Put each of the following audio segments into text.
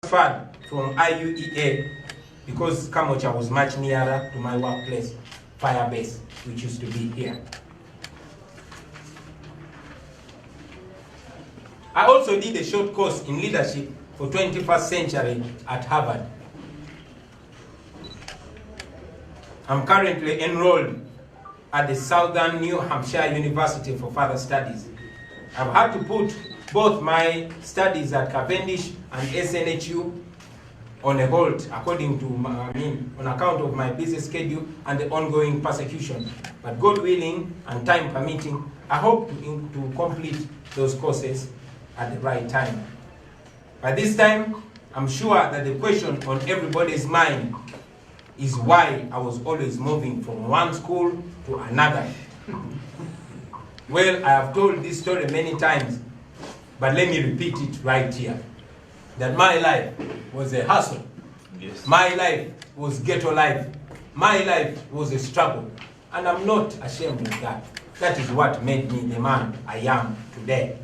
transferred from IUEA because Kamocha was much nearer to my workplace, Firebase, which used to be here. I also did a short course in leadership for 21st century at Harvard. I'm currently enrolled at the Southern New Hampshire University for further studies. I've had to put both my studies at Cavendish and SNHU on a hold according to, on account of my busy schedule and the ongoing persecution. But God willing and time permitting, I hope to complete those courses at the right time. By this time, I'm sure that the question on everybody's mind is why I was always moving from one school to another. Well, I have told this story many times, but let me repeat it right here. That my life was a hustle. Yes. My life was ghetto life. My life was a struggle. And I'm not ashamed of that. That is what made me the man I am today.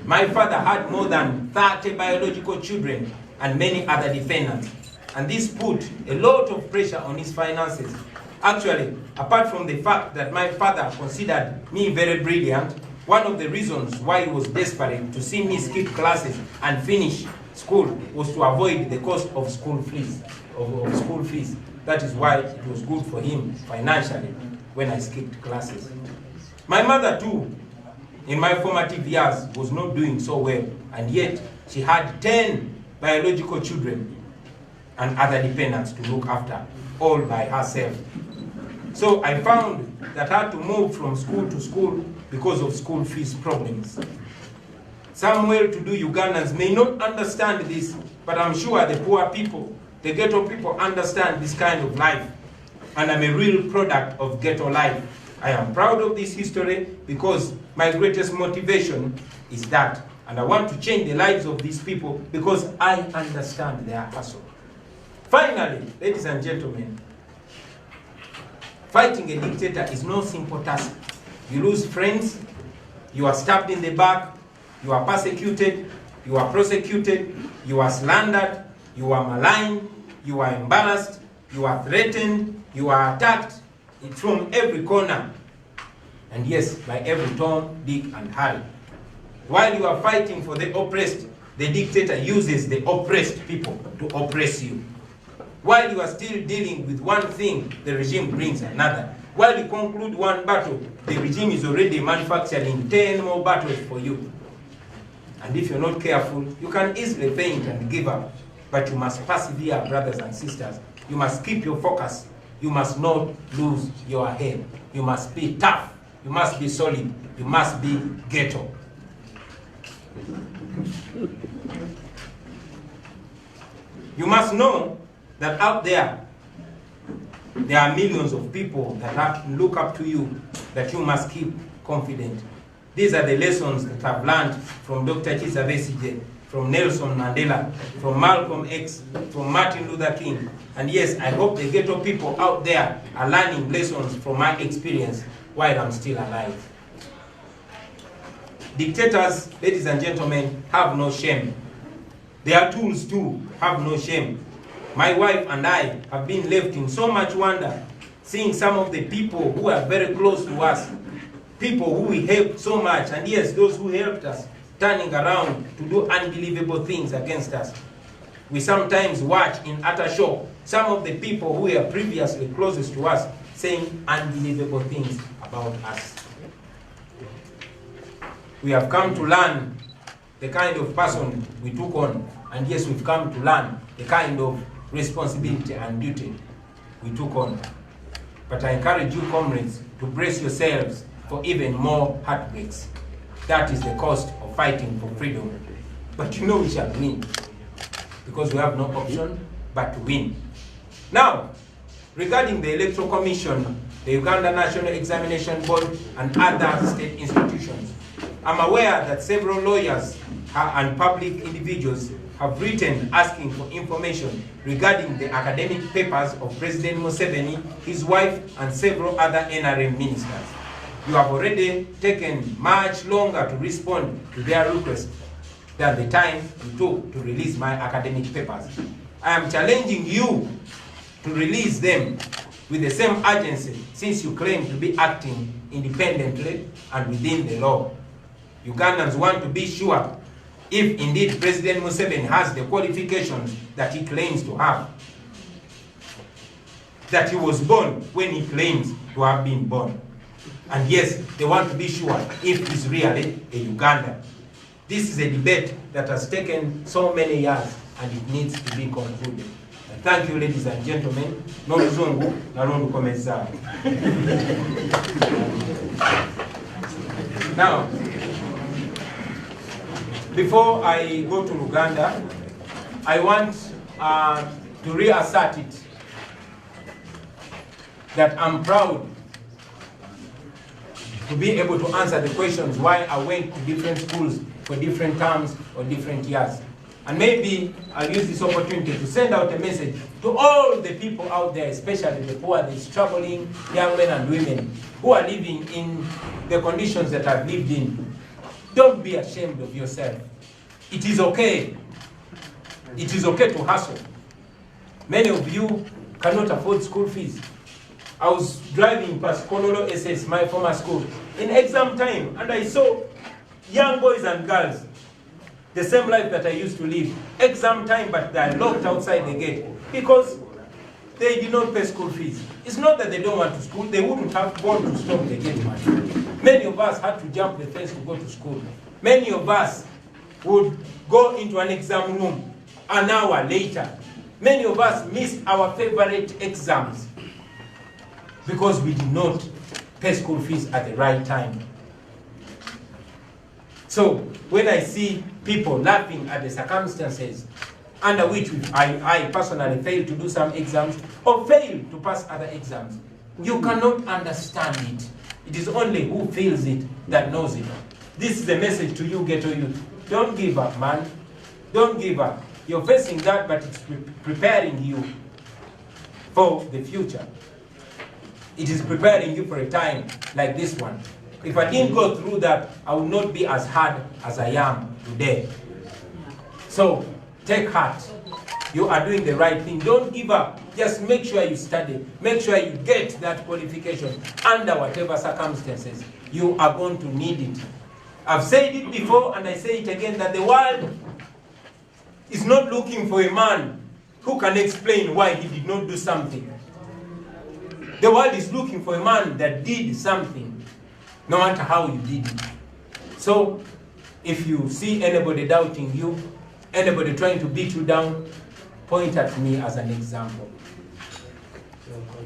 My father had more than 30 biological children and many other dependents. And this put a lot of pressure on his finances. Actually, apart from the fact that my father considered me very brilliant, one of the reasons why he was desperate to see me skip classes and finish school was to avoid the cost of school fees. That is why it was good for him financially when I skipped classes. My mother too, in my formative years, was not doing so well, and yet she had 10 biological children and other dependents to look after, all by herself. So I found that I had to move from school to school because of school fees problems. Some well-to-do Ugandans may not understand this, but I'm sure the poor people, the ghetto people understand this kind of life. And I'm a real product of ghetto life. I am proud of this history because my greatest motivation is that. And I want to change the lives of these people because I understand their hustle. Finally, ladies and gentlemen, fighting a dictator is no simple task. You lose friends, you are stabbed in the back, you are persecuted, you are prosecuted, you are slandered, you are maligned, you are embarrassed, you are threatened, you are attacked from every corner. And yes, by every Tom, Dick, and Harry. While you are fighting for the oppressed, the dictator uses the oppressed people to oppress you. While you are still dealing with one thing, the regime brings another. While you conclude one battle, the regime is already manufacturing 10 more battles for you. And if you're not careful, you can easily faint and give up. But you must persevere, brothers and sisters. You must keep your focus. You must not lose your head. You must be tough. You must be solid. You must be ghetto. You must know that out there are millions of people that look up to you, that you must keep confident. These are the lessons that I've learned from Dr. Kizza Besigye, from Nelson Mandela, from Malcolm X, from Martin Luther King. And yes, I hope the ghetto people out there are learning lessons from my experience while I'm still alive. Dictators, ladies and gentlemen, have no shame. Their tools too have no shame. My wife and I have been left in so much wonder, seeing some of the people who are very close to us, people who we helped so much, and yes, those who helped us, turning around to do unbelievable things against us. We sometimes watch in utter shock some of the people who were previously closest to us saying unbelievable things about us. We have come to learn the kind of person we took on, and yes, we've come to learn the kind of responsibility and duty we took on. But I encourage you, comrades, to brace yourselves for even more heartbreaks. That is the cost of fighting for freedom. But you know we shall win, because we have no option but to win. Now, regarding the Electoral Commission, the Uganda National Examination Board, and other state institutions, I'm aware that several lawyers and public individuals have written asking for information regarding the academic papers of President Museveni, his wife, and several other NRM ministers. You have already taken much longer to respond to their request. than the time it took to release my academic papers. I am challenging you to release them with the same urgency, since you claim to be acting independently and within the law. Ugandans want to be sure if indeed President Museveni has the qualifications that he claims to have, that he was born when he claims to have been born. And yes, they want to be sure if he's really a Ugandan. This is a debate that has taken so many years and it needs to be concluded. Thank you, ladies and gentlemen. No Zungu, Narondu Komeza. Now, before I go to Uganda, I want to reassert it that I'm proud to be able to answer the questions why I went to different schools for different terms or different years. And maybe I'll use this opportunity to send out a message to all the people out there, especially the poor, the struggling young men and women who are living in the conditions that I've lived in. Don't be ashamed of yourself. It is okay. It is okay to hustle. Many of you cannot afford school fees. I was driving past Kololo SS, my former school, in exam time, and I saw young boys and girls, the same life that I used to live, exam time, but they are locked outside the gate because they did not pay school fees. It's not that they don't want to school, they wouldn't have gone to stop the gate money. Many of us had to jump the fence to go to school. Many of us would go into an exam room an hour later. Many of us missed our favorite exams because we did not pay school fees at the right time. So when I see people laughing at the circumstances under which I personally failed to do some exams or failed to pass other exams, you cannot understand it. It is only who feels it that knows it. This is the message to you, ghetto youth. Don't give up, man. Don't give up. You're facing that, but it's preparing you for the future. It is preparing you for a time like this one. If I didn't go through that, I would not be as hard as I am today. So, take heart. You are doing the right thing. Don't give up. Just make sure you study. Make sure you get that qualification under whatever circumstances. You are going to need it. I've said it before and I say it again that the world is not looking for a man who can explain why he did not do something. The world is looking for a man that did something, no matter how you did it. So, if you see anybody doubting you, anybody trying to beat you down, point at me as an example.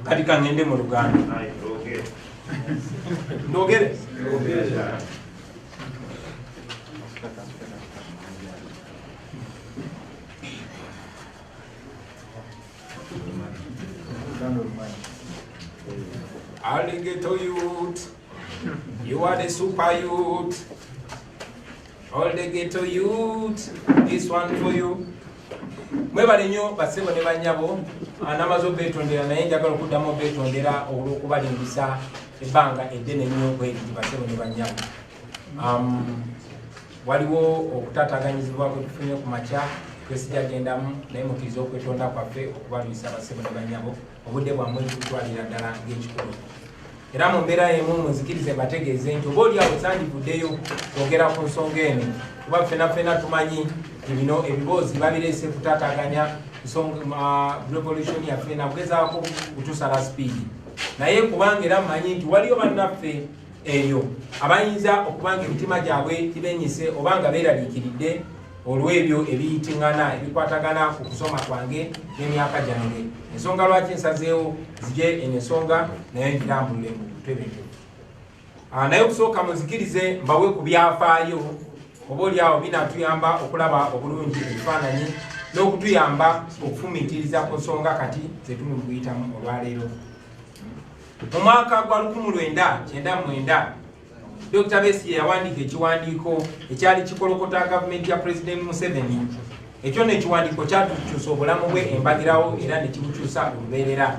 Katika ngende mu Luganda. Ndogere? Alligator youth, you are the super youth. All the ghetto youth, this one for you. Mwebale nnyo basebo ne banyabo anamazo betondera naye njagala okuddamu betondera olw'okubalimbisa ebbanga eddene nnyo bweriti basebo ne banyabo. Waliwo okutaataganyizibwa kwe tufunye ku makya twesijagendamu naye mukkiriza okwetonda kwaffe okubalwisa basebo ne banyabo obudde bwammwe tutwalira ddala ng'ekikulu. Era mu mbeera emu munzikirize bategeeze nti oba oliawo sandivuddeyo kwogera ku nsonga eno kuba ffenna tumanyi bino ebiboozi babireese kutaataganya revolution yaffe nakugezaako kutusala sipiidi naye kubanga era mmanyi nti waliyo bannaffe eyo abayinza okubanga emitima gyabwe gibenyise oba nga beeraliikiridde olw'ebyo ebiyitiŋŋana ebikwatagana ku kusoma kwange n'emyaka gyange. Ensonga lwaki nsazeewo zije eno ensonga naye ngirambulire mu kutebeekevu. Naye okusooka muzikirize mbawe ku byafaayo oba oliawo binaatuyamba okulaba obulungi ebifaananyi n'okutuyamba okufumiitiriza ku nsonga kati zetuli mu kuyitamu olwaleero. Mu mwaka gwa 1999 Dr. Besigye yawandiika ekiwandiiko ekyali kikolokota gavumenti ya President Museveni. Ekyo n'ekiwandiiko kyatukyusa obulamu bwe embagirawo era ne kibukyusa olubeerera.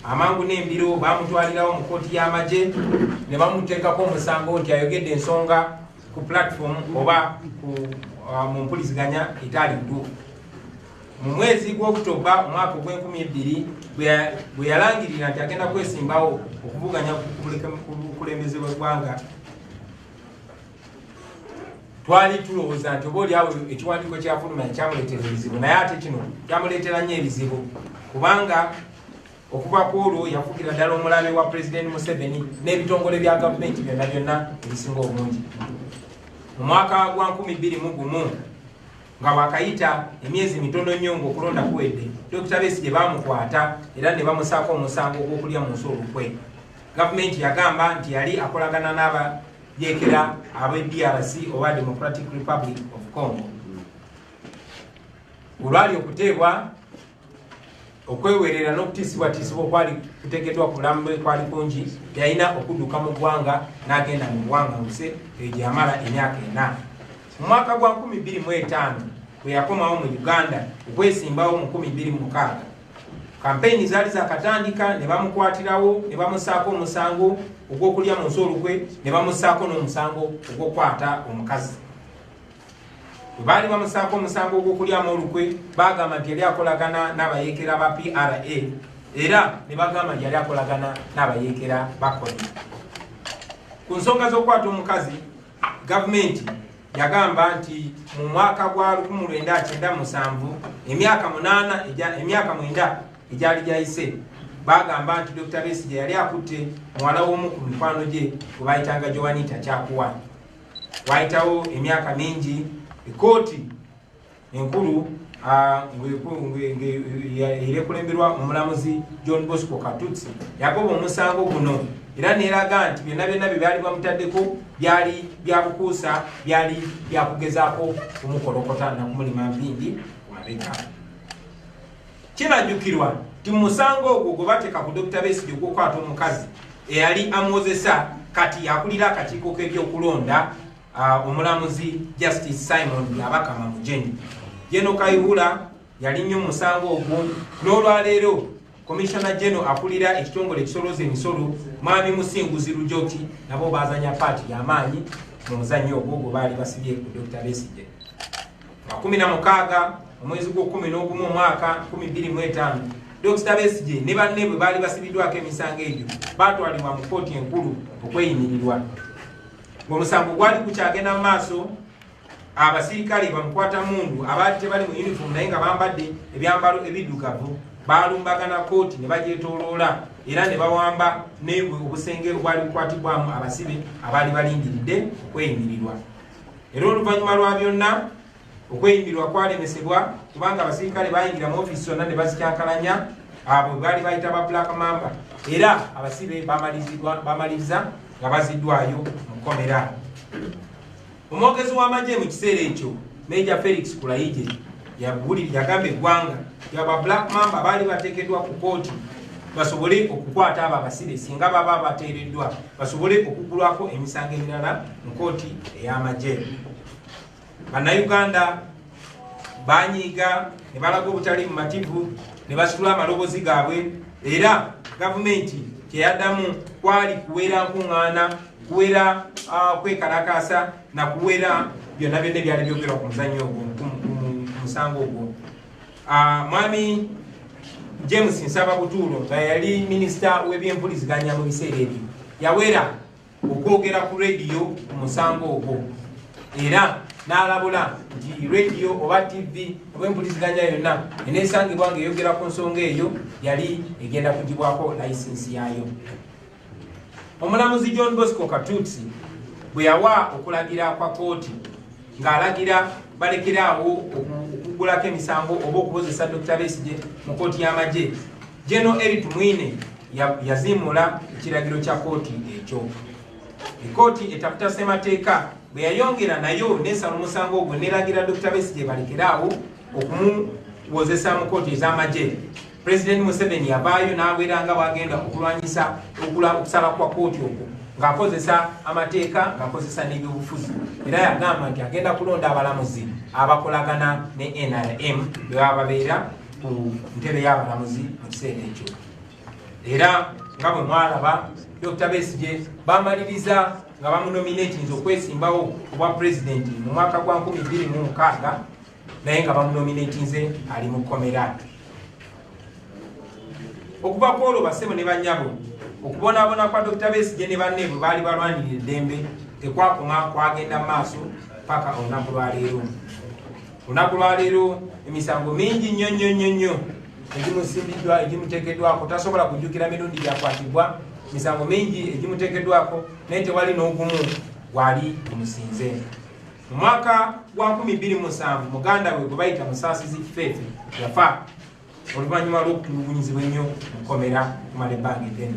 Amangu n'embiro baamutwalirawo mu kkooti y'amagye ne bamuteekako omusango nti ayogedde ensonga ku platform oba ku mu mpuliziganya etali ntuufu. Mu mwezi gw'Oktoba omwaka ogw'2000 bwe yalangirira nti agenda kwesimbawo okuvuganya ku bukulembeze bw'eggwanga, twali tulowooza nti oba oliawo ekiwandiiko kyafulumya kyamuleetera ebizibu, naye ate kino kyamuleetera nnyo ebizibu, kubanga okuva ku olwo yafugira ddala omulabe wa Pulezidenti Museveni n'ebitongole bya gavumenti byonna byonna ebisinga obungi. Mu mwaka gwa 2021 nga wakayita emyezi mitono nnyo ng'okulonda kuwedde, Dr. Besigye baamukwata era ne bamusaako omusango ogw'okulya mu nsi olukwe. Gavumenti yagamba nti yali akolagana n'abayeekera ab'e DRC oba Democratic Republic of Congo. Olwali okuteebwa okwewerera n'okutiisibwatiisibwa okwali kuteekeddwa ku bulamu bwe kwali kungi, yalina okudduka mu ggwanga n'agenda mu buwaŋŋanguse eyo gye yamala emyaka 4. Mu mwaka gwa 2005 bwe yakomawo mu Uganda okwesimbawo mu 2006, kampeyini zaali zakatandika ne bamukwatirawo ne bamusaako omusango ogw'okulya mu nsi olukwe, ne bamusaako n'omusango ogw'okukwata omukazi. Bwe baali bamusaako omusango ogw'okulyamu olukwe, bagamba nti yali akolagana n'abayeekera ba PRA era ne bagamba nti yali akolagana n'abayeekera ba KODI. Ku nsonga z'okukwata omukazi, gavumenti yagamba nti mu mwaka gwa 1997 emyaka 9 egyali gyayise, bagamba nti Dr. Besigye yali akutte muwala w'omu ku mikwano gye gwe bayitanga Joanita Kyakuwa. Wayitawo emyaka mingi, ekooti enkulu erekulemberwa omulamuzi John Bosco Katutsi yagoba omusango guno era neeraga nti byonna byonna bye byali bamutaddeko byali byabukuusa, byali byakugezaako kumukolokota nakumulima mpindi ku mabega. Kirajjukirwa nti musango ogwo gwe bateeka ku Dr. Besigye ogw'okukwata omukazi eyali amwozesa kati akulira akakiiko k'ebyokulonda omulamuzi Justice Simon Yabakama Mujeni. Jeno Kayihura yali nnyo musango ogwo, n'olwaleero Commissioner General akulira ekitongole ekisoloza emisolo Mwami Musinguzi Lujoki nabo bazanya paati y'amaanyi mu muzannyo ogwo gwe baali basibye ku Dr. Besigye. Mu 16 omwezi gw'11 omwaka 2005 Dr. Besigye ne banne bwe baali basibiddwako emisango egyo baatwalibwa mu kkooti enkulu okweyimirirwa. Omusango gwali kukyagenda mu maaso, abasirikale bamukwata mundu abaali tebali mu uniform naye nga bambadde ebyambalo ebiddugavu balumbagana kooti ne bagyetooloola era ne bawamba obusenge obwali bukwatibwamu abasibe abaali balindiridde okweyimirirwa. Era oluvannyuma lwa byonna okweyimirirwa kwalemesebwa kubanga abasirikale bayingira mu ofiisi zonna ne bazikyankalanya abo baali bayita ba Black Mamba, era abasibe bamaliriza nga baziddwayo mu kkomera. Omwogezi w'amagye mu kiseera ekyo Major Felix Kulayigye yagamba eggwanga yaba Black Mamba baali bateekeddwa ku kooti basobole okukwata abo abasibe singa baba bateereddwa, basobole okugulwako emisango emirala mu kooti ey'amagye. Bannayuganda banyiiga ne balaga obutali mumativu ne basitula amaloboozi gaabwe, era gavumenti kyeyaddamu kwali kuwera nkuŋŋaana, kuwera kwekalakaasa na kuwera byonna byonna byali byogerwa ku muzannyo ogwo ku musango ogwo. Mwami James Nsababutuulo nga yali minisita w'ebyempuliziganya mu biseera ebyo yawera okwogera ku rediyo ku musango ogwo, era n'alabula nti rediyo oba TV obw'empuliziganya yonna eneesangibwa ng'eyogera ku nsonga eyo yali egenda kugibwako layisinsi yaayo. Omulamuzi John Bosco Katutsi bwe yawa okulagira kwa kooti ng'alagira balekeraawo okugulako emisango oba okubozesa Dr. Besigye mu kooti y'amagye, General Eric Mwine yazimmula ekiragiro kya kooti ekyo. Ekooti etaputa ssemateeka bwe yayongera nayo n'esala omusango ogwo n'eragira Dr. Besigye balekeraawo okumuwozesa mu kooti ez'amagye. President Museveni yavaayo n'abwera nga bwagenda okulwanyisa okusala kwa kooti okwo ng'akozesa amateeka ng'akozesa n'ebyobufuzi, era yagamba nti agenda kulonda abalamuzi abakolagana ne NRM bwe baba babeera ku ntebe y'abalamuzi mu kiseera ekyo. Era nga bwe mwalaba Dr. Besigye bamaliriza nga bamunominatinze okwesimbawo obwa president mu mwaka gwa 2026 naye nga bamunominatinze ali mu komera. Okuva ku olwo bassebo ne bannyabo okubonaabona kwa Dr. Besigye ne banne bwe baali balwanirira eddembe tekwakoma kwagenda mu maaso paka olunaku lwa leero. Olunaku lwa leero emisango mingi nnyo egimusimbiddwa egimuteekeddwako tasobola kujjukira mirundi gyakwatibwa, misango mingi egimuteekeddwako naye tewali n'ogumu gwali gumusinze. Mu mwaka gwa 2007 muganda we gwe bayita Musaasizi Kifeefe yafa oluvannyuma lw'okutulugunyizibwa ennyo mu komera kumala ebbanga eddene.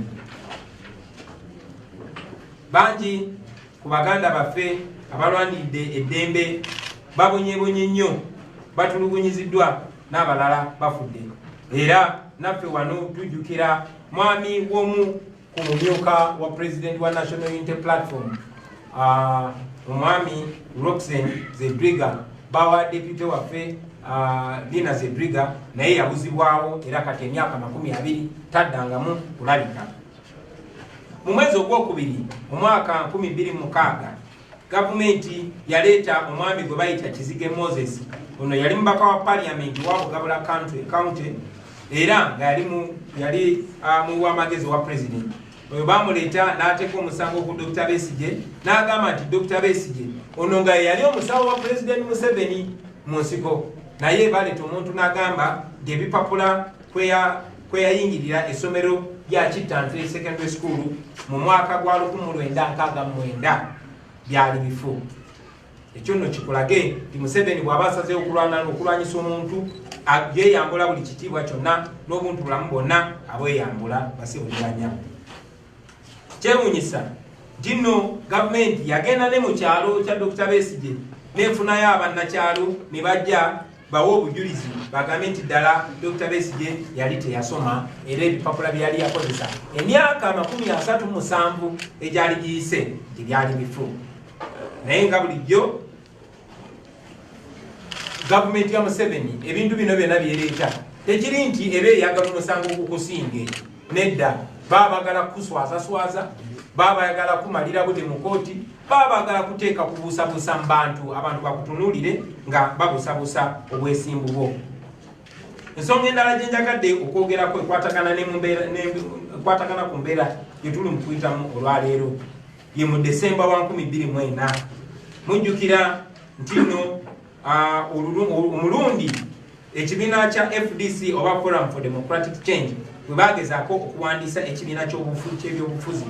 Bangi ku baganda baffe abalwaniridde eddembe babonyebonye nnyo, batulugunyiziddwa n'abalala bafudde. Era naffe wano tujjukira mwami w'omu ku mumyuka wa President wa National Unity Platform, omwami Roxanne Zedriga, bawa deputy waffe Dina Zedriga naye yabuzibwawo era kati emyaka 20 taddangamu kulabika. Mu mwezi ogwokubiri mu mwaka 2006 gavumenti yaleeta omwami gwe bayita Kizige Moses. Ono yali mubaka wa parliament wa Bugabula county era nga yali mu wamagezi wa president. Oyo bamuleeta n'ateeka omusango ku Dr. Besigye n'agamba nti Dr. Besigye ono nga yali omusawo wa President Museveni mu nsiko, naye baleeta omuntu n'agamba nti ebipapula kweyayingirira essomero lya Kittantale Secondary School mu mwaka gwa 1969 byali bifu. Ekyo nno kikulage nti Museveni bw'aba asazeewo okulwanyisa omuntu yeeyambula buli kitiibwa kyonna n'obuntu bulamu bwonna abweyambula basibuliranya. Kyewuunyisa nti nno gavumenti yagenda ne mu kyalo kya Dr. Besigye neefunayo abannakyalo ne bajja bawe obujulizi bagambe nti ddala Dr. Besigye yali teyasoma era ebipapula byali yakozesa emyaka 37 egyali giyise nti byali bifu. Naye nga bulijjo gavumenti ya Museveni ebintu bino byonna byereeta tekiri nti eba eyagala omusango gukusinge, nedda baabagala kuswazaswaza, baabagala kumalira budde mu kooti, baabagala kuteeka kubuusabuusa mu bantu, abantu bakutunuulire nga babuusabuusa obwesimbu bwo. Ensonga endala gye njagadde okwogerako ekwatagana ku mbeera gye tuli mu kuyitamu olwaleero ye mu Desemba wa 2024. Mujjukira nti nno omulundi ekibiina kya FDC oba Forum for Democratic Change bwe bagezaako okuwandiisa ekibiina ky'ebyobufuzi,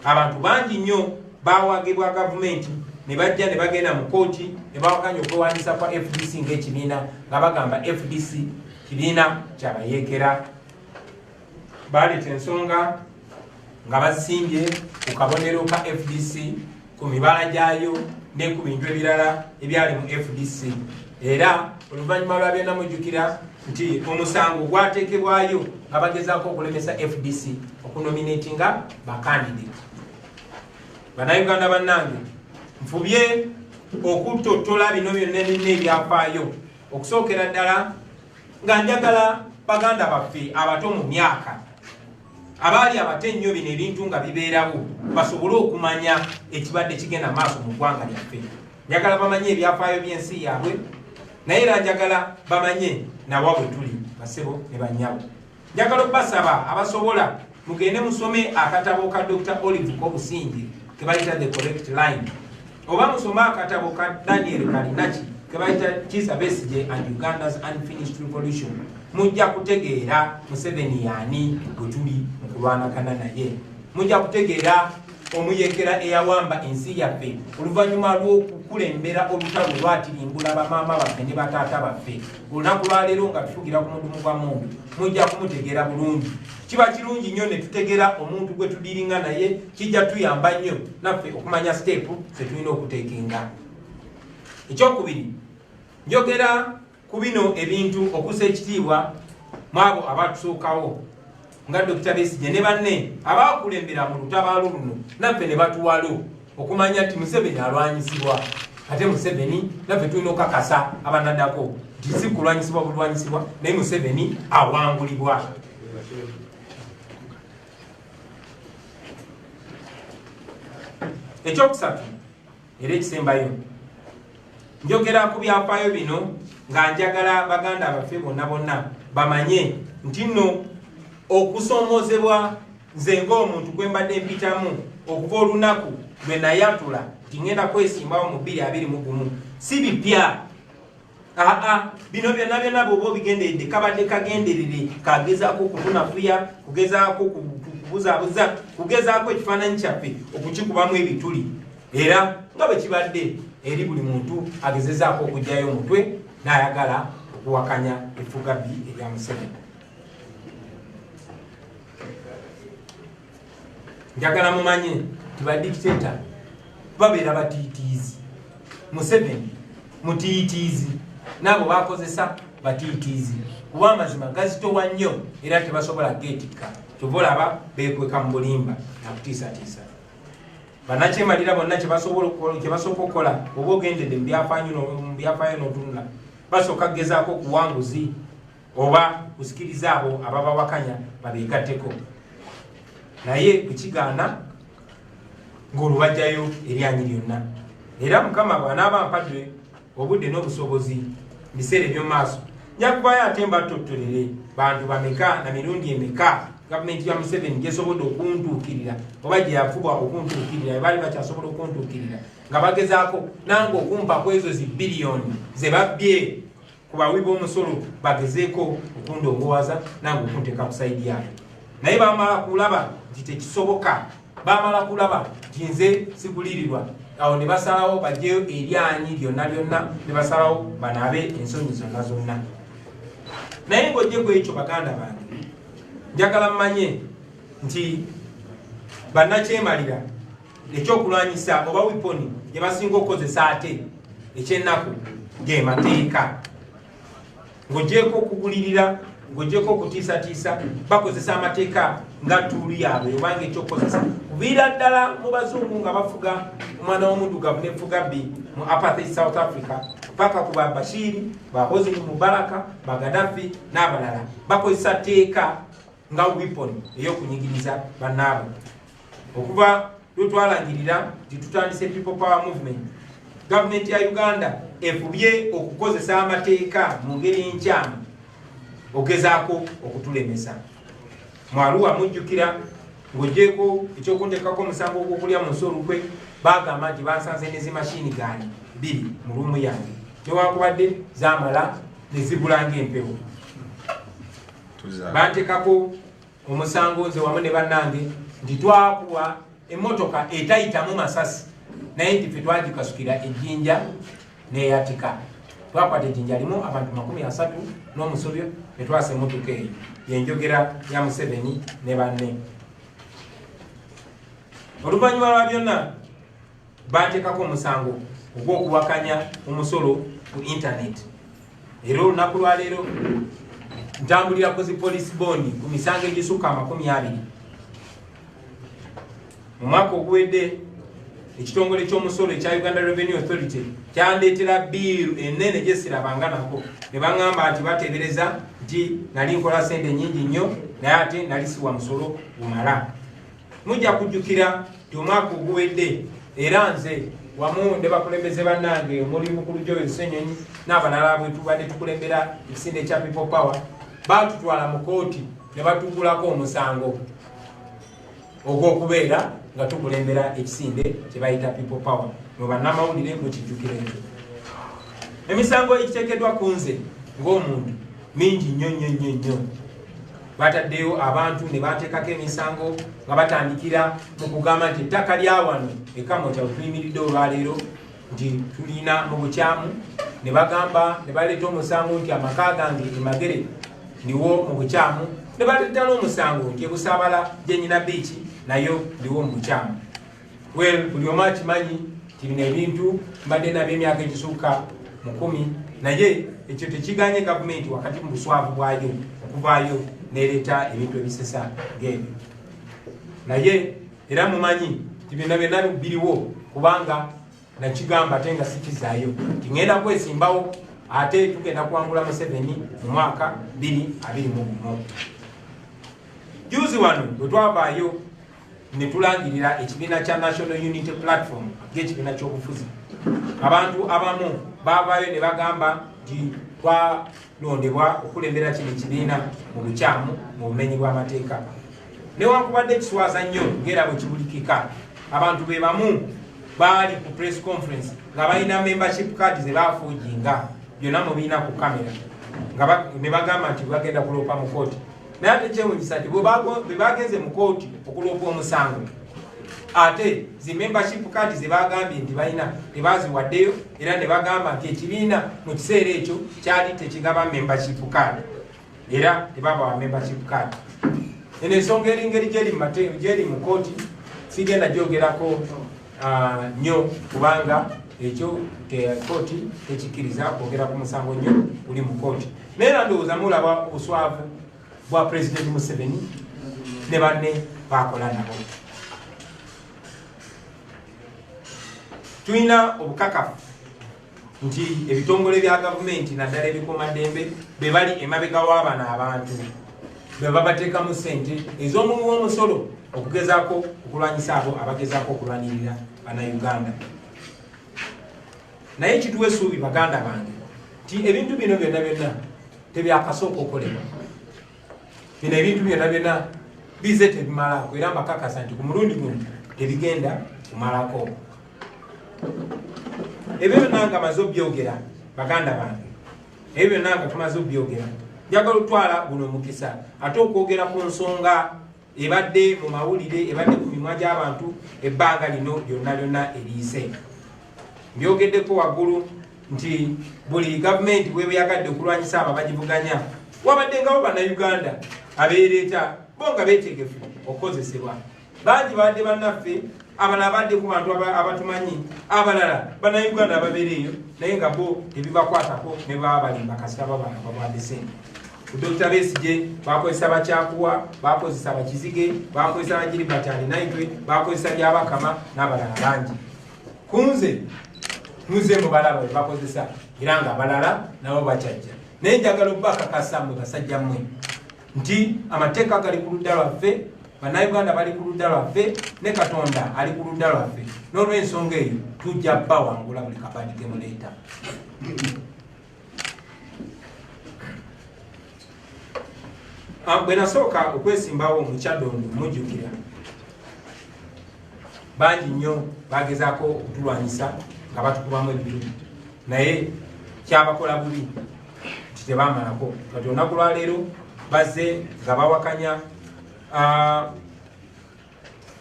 abantu bangi nnyo baawagibwa gavumenti ne bajja ne bagenda mu kooti ne bawakanya okwewandiisa kwa FDC ng'ekibiina nga bagamba FDC kibiina kyabayeekera. Baleeta ensonga nga basimbye ku kabonero ka FDC ku mibala gyayo ne ku bintu ebirala ebyali mu FDC. Era oluvannyuma lwa byonna mujjukira nti omusango gwateekebwayo nga bagezaako okulemesa FDC okunominatinga bakandidate. Bannayuganda bannange, nfubye okutottola bino byonna ebyafaayo okusookera ddala nga njagala baganda baffe abato mu myaka abaali abato ennyo bino ebintu nga bibeerawo basobole okumanya ekibadde kigenda maaso mu ggwanga lyaffe. Njagala bamanye ebyafaayo by'ensi yaabwe, naye era njagala bamanye nawa bwe tuli basebo ne bannyabo. Njagala okubasaba abasobola mugende musome akatabo ka Dr. Olive Kobusinge ke bayita The Correct Line, oba musome akatabo ka Daniel Kalinachi ke bayita Kizza Besigye and Uganda's Unfinished Revolution. Mujja kutegeera Museveni yaani bwe tuli mu kulwanagana naye. Mujja kutegeera omuyeekera eyawamba ensi yaffe oluvannyuma lw'okukulembera olutalo lwatirimbula bamaama baffe ne bataata baffe. Olunaku lwaleero nga tufugira ku mudumu gwa muntu mujja kumutegeera bulungi. Kiba kirungi nnyo ne tutegeera omuntu gwe tudiringa naye, kijja tuyamba nnyo naffe okumanya stepu ze tulina okuteekenga. Ekyokubiri, njogera ku bino ebintu okussa ekitiibwa mu abo abatusookawo nga Dr. Besigye ne banne abaakulembera mu lutabaalo luno naffe ne batuwalo okumanya nti Museveni alwanyisibwa. Ate Museveni naffe tulina okukakasa abanaddako nti si kulwanyisibwa bulwanyisibwa, naye Museveni awangulibwa. ekyokusatu era ekisembayo njogera ku byafaayo bino nga njagala baganda abaffe bonna bamanye nti nno okusoomozebwa nze ng'omuntu gwe mbadde mpitamu okuva olunaku lwe nayatula nti ngenda kwesimbawo mu 2021 si bipya. Bino byonna bw'oba obigenderedde kabadde kagenderere kagezaako okutunafuya, kugezaako kubuzaabuza, kugezaako ekifaananyi kyaffe okukikubamu ebituli, era nga bwe kibadde eri buli muntu agezezaako okugyayo omutwe n'ayagala okuwakanya effugabbi erya Museveni. Njagala mumanye nti badikiteta babeera batiitiizi. Museveni mutiitiizi, nabo bakozesa batiitiizi kuba amazima gazitowa nnyo era tebasobola geetikka, kyova olaba beekweka mu bulimba nakutiisatiisa. Bannakyemalira bonna kyebasooka okukola oba ogendedde mu byafaayo n'otunula, basooka kugezaako kuwanguzi oba kusikiriza abo ababawakanya babeegatteko, naye kukigaana ng'olubajjayo eryanyi lyonna. Era Mukama bw'anaaba ampadde obudde n'obusobozi mu biseera eby'omu maaso, nja kubayo ate mbatotolere bantu bameka na mirundi emeka gavumenti ya Museveni gyesobodde okuntuukirira oba gye yafubwa okuntuukirira, baali bakyasobola okuntuukirira nga bagezaako nange okumpa ku ezo zibbiliyoni ze babbye ku bawi b'omusolo, bagezeeko okundongowaza nange okunteeka ku sayidi yaabwe. Naye bamala kulaba nti tekisoboka, bamala kulaba nti nze sigulirirwa, awo ne basalawo bajjeyo eryanyi lyonna ne basalawo banaabe ensonyi zonna. Naye ng'ojjeko ekyo baganda bange, njagala mmanye nti bannakyemalira ekyokulwanyisa oba wiponi gye basinga okukozesa ate ekyennaku ge mateeka. Ng'ojjeeko okugulirira, ng'ojjeeko okutiisatiisa, bakozesa amateeka nga tuuli yaabwe obanga ekyokukozesa kuviira ddala mu bazungu nga bafuga omwana w'omuddugavu n'effugabbi mu apartheid South Africa paka ku ba Bashir, ba Hosni Mubaraka, ba Gaddafi n'abalala, bakozesa tteeka nga weapon ey'okunyigiriza bannaabwe. Okuva lwetwalangirira nti tutandise People Power Movement, gavumenti ya Uganda efubye okukozesa amateeka mu ngeri enkyamu ogezaako okutulemesa. Mu Arua mujjukira ng'oggyeko ekyokunteekako omusango ogw'okulya mu nsolukwe, bagamba nti bansanze ne zimashini gaani 2 mu luumu yange, newankubadde zaamala ne zibula ng'empewo. Banteekako omusango nze wamu ne bannange nti twakuwa emmotoka etayitamu masasi, naye nti ffe twagikasukira ejjinja n'eyatika. Twakwata ejjinja limu abantu 30 n'omusobyo ne twasa emmotoka eyo, yenjogera ya Museveni ne banne. Oluvannyuma lwa byonna banteekako omusango ogw'okuwakanya omusolo ku intaneti. Era olunaku lwaleero ntambulira ku zi police bond ku misango egisukka 20. Mu mwaka oguwedde ekitongole ky'omusolo ekya Uganda Revenue Authority kyandeetera biiru ennene gye sirabanga nako, ne baŋŋamba nti bateebereza nti nali nkola sente nnyingi nnyo naye ate nali siwa musolo gumala. Mujja kujjukira nti omwaka oguwedde era nze wamu ne bakulembeze bannange omuli mukulu Joel Ssenyonyi n'abalala bwe tubadde tukulembera ekisinde ekya People Power, baatutwala mu kooti ne batugulako omusango ogw'okubeera nga tukulembera ekisinde kye bayita People Power. Mu bannamawulire mukijjukire ekyo. Emisango egiteekeddwa ku nze ng'omuntu mingi nnyo. Bataddeyo abantu ne bateekako emisango nga batandikira mu kugamba nti ettaka lya wano ekamota tuyimiridde olwaleero nti tulina mu bukyamu, ne bagamba ne baleeta omusango nti amaka gange Emagere ndiwo mu bukyamu, ne baleeta n'omusango nti Busaabala gye nnyina biiki nayo ndiwo mu bukyamu. Buli omu akimanyi nti bino ebintu mbadde nabyo emyaka egisukka mu 10, naye ekyo tekiganye gavumenti wakati mu buswavu bwayo okuvaayo n'ereeta ebintu ebisesa ng'ebyo. Naye era mumanyi nti byonna biriwo kubanga nakigamba ate nga sikizaayo nti ngenda kwesimbawo ate tugenda kuwangula Museveni mu mwaka 2021. Juzi wano bwe twavaayo ne tulangirira ekibiina kya National Unity Platform ng'ekibiina ky'obufuzi. Abantu abamu baavaayo ne bagamba nti twalondebwa okulembera kino ekibiina mu bukyamu mu bumenyi bw'amateeka. Newankubadde kiswaza nnyo ng'era bwe kibulikika, abantu be bamu baali ku press conference nga balina membership card ze baafuujinga byonna mubiina ku kamera ne bagamba nti bagenda kuloopa mu kooti. Naye ate kyewuunyisa nti bwe bagenze mu kooti okuloopa omusango, ate zi membership card ze bagambye nti balina tebaziwaddeyo, era ne bagamba nti ekibiina mu kiseera ekyo kyali tekigaba membership card era tebabawa membership card. Eno ensonga eringeri gyeri mu kooti sigenda gyogerako nnyo kubanga ekyo kooti tekikkiriza kwogera ku musango nnyo guli mu kooti. Naye era ndowooza mulaba obuswavu bwa President Museveni ne banne bakola nabo. Tulina obukakafu nti ebitongole bya gavumenti naddala ebikuumaddembe be bali emabega w'abano abantu be babateekamu ssente ez'omuwi w'omusolo okugezaako okulwanyisa abo abagezaako okulwanirira Bannayuganda. Naye kituwa essuubi baganda bange nti ebintu bino byonna byonna tebyakasooka okolebwa. Bino ebintu byonna byonna bize tebimalako, era mbakakasa nti ku mulundi guno tebigenda kumalako. Ebyo byonna nga maze obyogera baganda bange, ebyo byonna nga tumaze obyogera, njagala otwala guno omukisa ate okwogera ku nsonga ebadde mu mawulire, ebadde ku mimwa gy'abantu ebbanga lino lyonna lyonna eriyise. Mbyogeddeko waggulu nti buli gavumenti bwebeyagadde okulwanyisa abo abagivuganya, wabaddengawo Bannayuganda abeereeta bo nga beetegefu okukozesebwa. Bangi badde bannaffe, abalala badde ku bantu abatumanyi, abalala Bannayuganda ababeereeyo naye nga bo tebibakwatako ne baba balimba kasita babala babwadde ssente. Dr. Besigye bakozesa Bakyakuwa, bakozesa Bakizige, bakozesa Bagiribert Alinaitwe, bakozesa Byabakama n'abalala bangi. Kunze muze mubalaba bwe bakozesa era nga abalala nabo bakyajja. Naye njagala obbakakasa mmwe basajja mmwe nti amateeka gali ku ludda lwaffe, Bannayuganda bali ku ludda lwaffe, ne Katonda ali ku ludda lwaffe. N'olw'ensonga eyo tujja bawangula buli kabaadi ke muleeta. Bwe nasooka okwesimbawo mu Kyaddondo mujjukira bangi nnyo bagezaako okutulwanyisa nga batukubamu ebitu, naye kyabakola bubi nti tebamalako. Kati olunaku lwaleero bazze nga bawakanya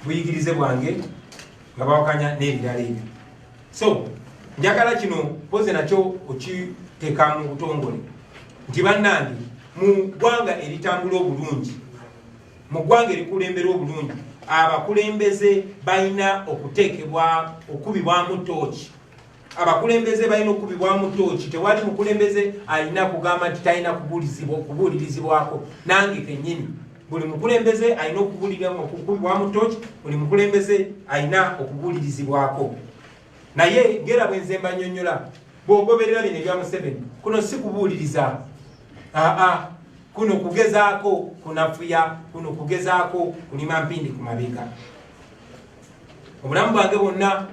buyigirize bwange, nga bawakanya n'ebirala ebyo. So njagala kino poze nakyo okiteeka mu butongole nti bannange mu ggwanga eritambula obulungi, mu ggwanga erikulembera obulungi, abakulembeze balina okuteekebwa okubibwamu ttooki. Abakulembeze balina okubibwamu ttooki. Tewali mukulembeze alina kugamba nti talina kubuulirizibwako. Nange kennyini buli mukulembeze alina okubibwamu ttooki, buli mukulembeze alina okubuulirizibwako. Naye ngera bwe nze mbannyonnyola bw'ogoberera bino ebya Museveni, kuno si kubuuliriza. Kuno kugezaako kunafuya, kuno kugezaako kulima mpindi ku mabega. Obulamu bwange bwonna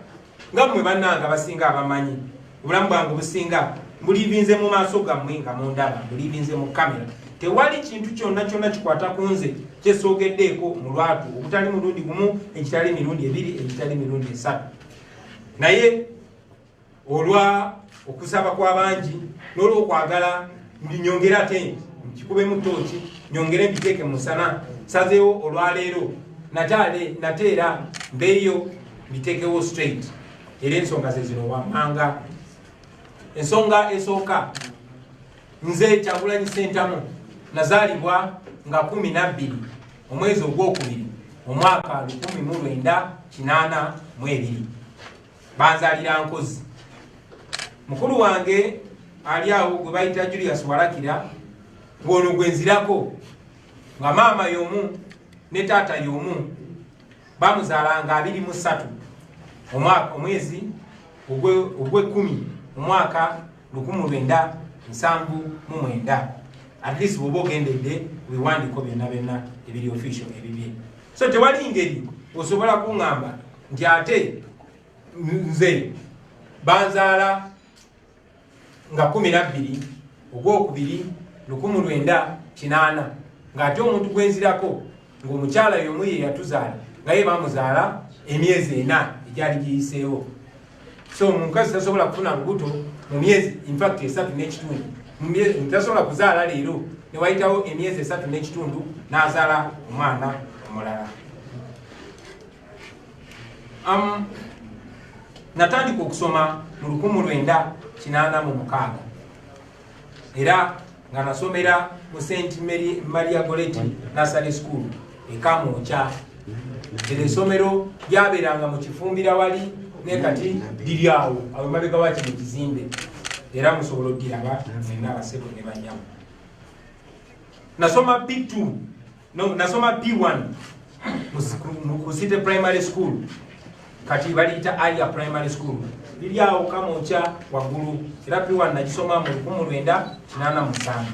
nga mmwe bannanga basinga abamanyi, obulamu bwange businga mbuliibinze mu maaso gammwe nga mundaba, mbuliibinze mu kamera. Tewali kintu kyonna kyonna kikwata ku nze kyesoogeddeeko mu lwatu, obutali mulundi gumu, ekitali mirundi ebiri, ekitali mirundi esatu. Naye olwa okusaba kw'abangi n'olw'okwagala mbinyongera ate nkikube mu ttooki, nyongere mbiteeke mu musana, sazeewo olwaleero nateera mbeeyo mbiteekewo straight. Era ensonga ze zino wammanga. Ensonga esooka, nze Kyagulanyi Ssentamu nazaalibwa nga 12 omwezi ogwokubiri omwaka 1982. Banzaalira Nkozi. Mukulu wange ali awo gwe bayita Julius Walakira, ng'ono gwe nzirako, nga maama y'omu ne taata y'omu, bamuzaalanga 23 omwezi ogw'ekkumi omwaka 1979. At least bw'oba ogendedde weewandiko byonna byonna ebiri official ebibye. So tewali ngeri osobola kuŋŋamba nti ate nze banzaala nga 12 ogwokubiri 1980 ng'ate omuntu gwenzirako ng'omukyala y'omu ye yatuzaala nga ye bamuzaala emyezi 4 egyali giyiseewo. So omukazi tasobola kufuna lubuto mu myezi infact 3 n'ekitundu, tasobola kuzaala leero ne wayitawo emyezi 3 n'ekitundu n'azaala omwana omulala. Natandika okusoma mu 1986 era nga nasomera mu St. Maria Goretti Nursery School e Kamwokya. Ero essomero lyabeeranga mu Kifumbira wali ne kati liri awo emabega wa kino kizimbe, era musobola oddiraba mwenna abasebo ne banyama. Nasoma P2 nasoma P1 mu City Primary School, kati baliyita Aya Primary School, liri awo Kamwokya waggulu, era P1 nagisoma mu 1987.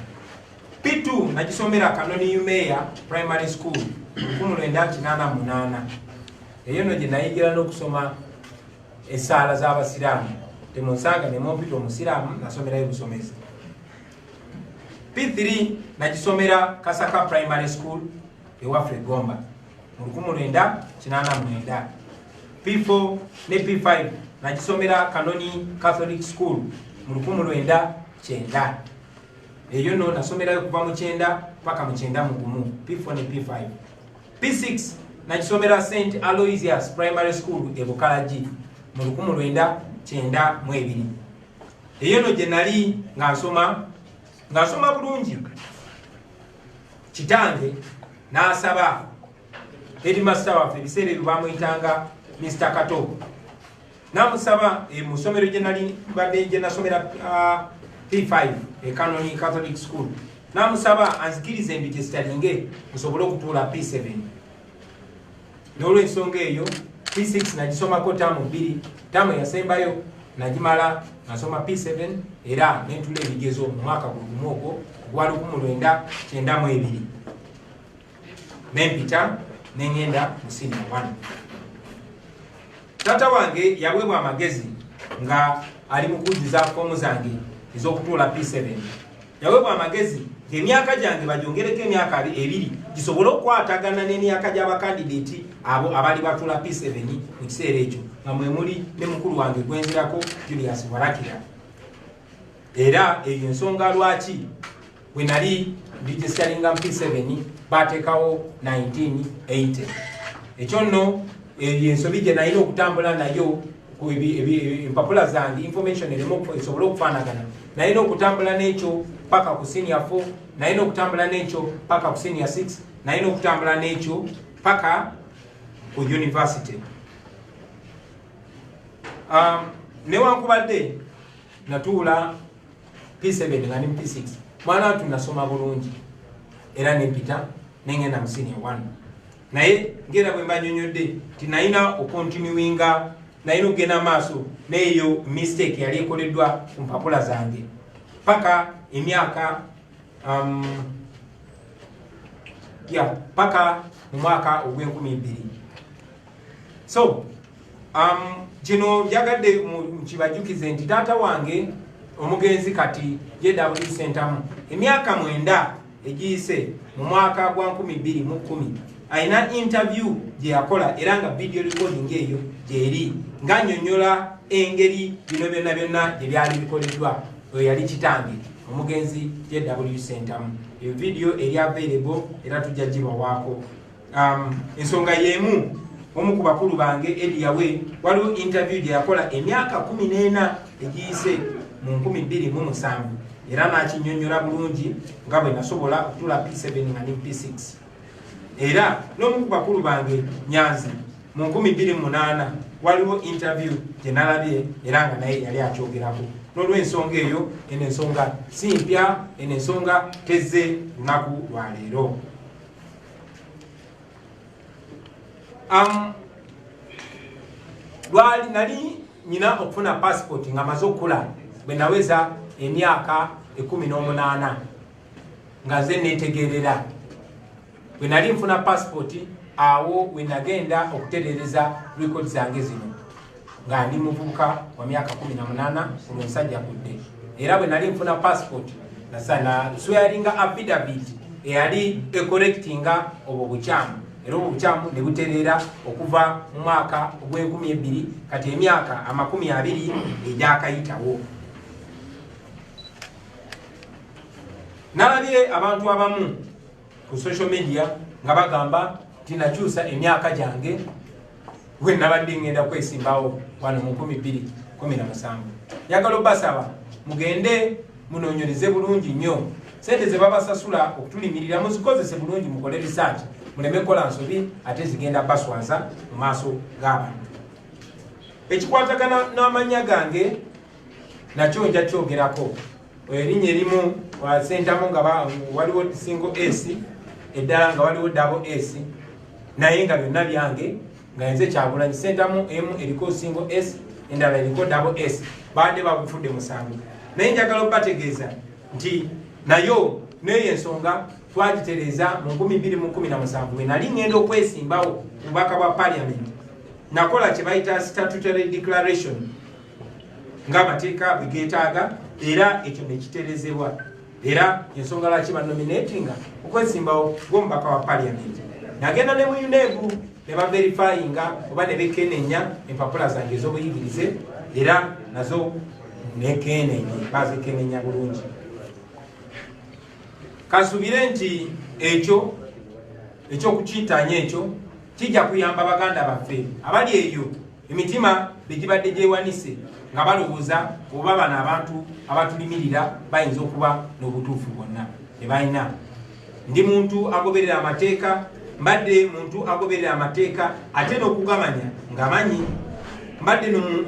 P2 nagisomera Kanoni Umeya Primary School 1988. Eyo no gye nayigira n'okusoma essaala z'abasiraamu, temunsanga ne mumpita omusiraamu, nasomerayo busomezi. P3 nagisomera Kasaka Primary School ewaffe Gomba mu 1989. P4 ne P5 nagisomera Kanoni Catholic School mu 1990. Eyo no nasomerayo kuva mu 9 paka mu 91, P4 ne P5. P6 nagisomera St. Aloysius Primary School e Bukalaji mu 1992. Eyo no gye nali ng'asoma bulungi, kitange n'asaba headmaster waffe ebiseera ebyo bamuyitanga Mr. Kato, n'amusaba mu ssomero gye nali badde gye nasomera P5 e Kanoni Catholic School, n'amusaba anzikirize embi gye sitalinge musobole okutuula P7. N'olw'ensonga eyo P6 nagisomako taamu 2, taamu eyasembayo nagimala nasoma P7 era nentula ebigezo mu mwaka gumu ogwo ogwa 1992 nempita nengenda mu senior 1. Taata wange yaweebwa amagezi nga ali mu kujjuza foomu zange ez'okutuula P7. Yaweebwa amagezi ng'emyaka gyange bagyongereko emyaka 2 gisobole okukwatagana n'emyaka gy'abakandideeti abo abali batuula P7 mu kiseera ekyo, nga mwe muli ne mukulu wange gwenzirako Julius Warakira. Era eyo ensonga lwaki bwe nali ndigisitalinga mu P7 baateekawo 1980. Ekyo nno ensobi gye nalina okutambula nayo ku empapula zange information eremu esobole okufaanagana, nalina okutambula n'ekyo paka ku senior 4, nalina okutambula n'ekyo paka ku senior 6, nalina okutambula n'ekyo paka ku university. Newankubadde natuula P7 nga ni P6, mwana watu nasoma bulungi era nempita nengenda mu senior 1. Naye ngera bwe mbanyonyodde ti nalina okontinuinga, nalina okugenda maaso n'eyo mistake yali ekoleddwa ku mpapula zange paka emyaka paka mu mwaka ogw'2000. So kino njagadde mukibajukize nti taata wange omugenzi kati JW Sentamu emyaka 9 egiyise mu mwaka gwa 2010 ayina interview gye yakola era nga video recording eyo gyeri ng'annyonnyola engeri bino byonna gye byali bikoleddwa. Oyo yali kitange omugenzi JW Sentamu. Eyo video eri available era tujja gibawaako. Ensonga y'emu, omu ku bakulu bange Eliyawe waliwo interview gye yakola emyaka 14 egiyise mu 2007 era n'akinnyonnyola bulungi nga bwe nasobola okutuula P7 nga ni P6. Era n'omu ku bakulu bange Nyanzi mu 2008 waliwo interview gye nalabye era nga naye yali akyogerako. N'olw'ensonga eyo eno ensonga si mpya, eno ensonga tezze lunaku lwa leero. Lwali nali nyina okufuna passport nga maze okula bwe naweza emyaka 18 nga ze netegerera. Bwe nali nfuna passport awo we nagenda okutereereza record zange zino nga ndi muvubuka wa myaka 18 omusajja kudde era bwe nali nfuna passport nasana swearinga affidavit eyali ecorrectinga obwo bukyamu era obwo bukyamu ne butereera okuva mu mwaka ogw'2000 kati emyaka 20 egyakayitawo. Nalabye abantu abamu ku social media nga bagamba tinakyusa emyaka gyange we nabadde ngenda kwesimbawo wano mu 2017. Njagala obasaba mugende munoonyereze bulungi nnyo sente ze babasasula okutulimirira muzikozese bulungi, mukole research, muleme kola nsobi ate zigenda baswaza mu maaso g'abantu. Ekikwatagana n'amanya gange nakyo nja kyogerako. Erinnya erimu wasentamu nga waliwo single S, eddala nga waliwo double S, naye nga byonna byange nga nze Kyagulanyi sentamu emu eriko single S, endala eriko double S, baadde bagufudde musango. Naye njagala okubategeeza nti nayo neyo ensonga twagitereeza mu 2017 we nali ngenda okwesimbawo obubaka bwa parliament. Nakola kye bayita statutory declaration ng'amateeka bwe geetaaga, era ekyo ne kitereezebwa, era ensonga lwaki banominatinga okwesimbawo ng'omubaka wa parliament. Nagenda ne mu UNEB ne baverifyinga oba ne bekenenya empapula zange ez'obuyigirize, era nazo nekenenye, bazikenenya bulungi. Kasubire nti ekyokukitanya ekyo kijja kuyamba baganda baffe abali eyo emitima begibadde gyewanise nga balowooza oba bano abantu abatulimirira bayinza okuba n'obutuufu bwonna tebalina. Ndi muntu agoberera amateeka, mbadde muntu agoberera amateeka ate n'okugamanya ng'amanyi,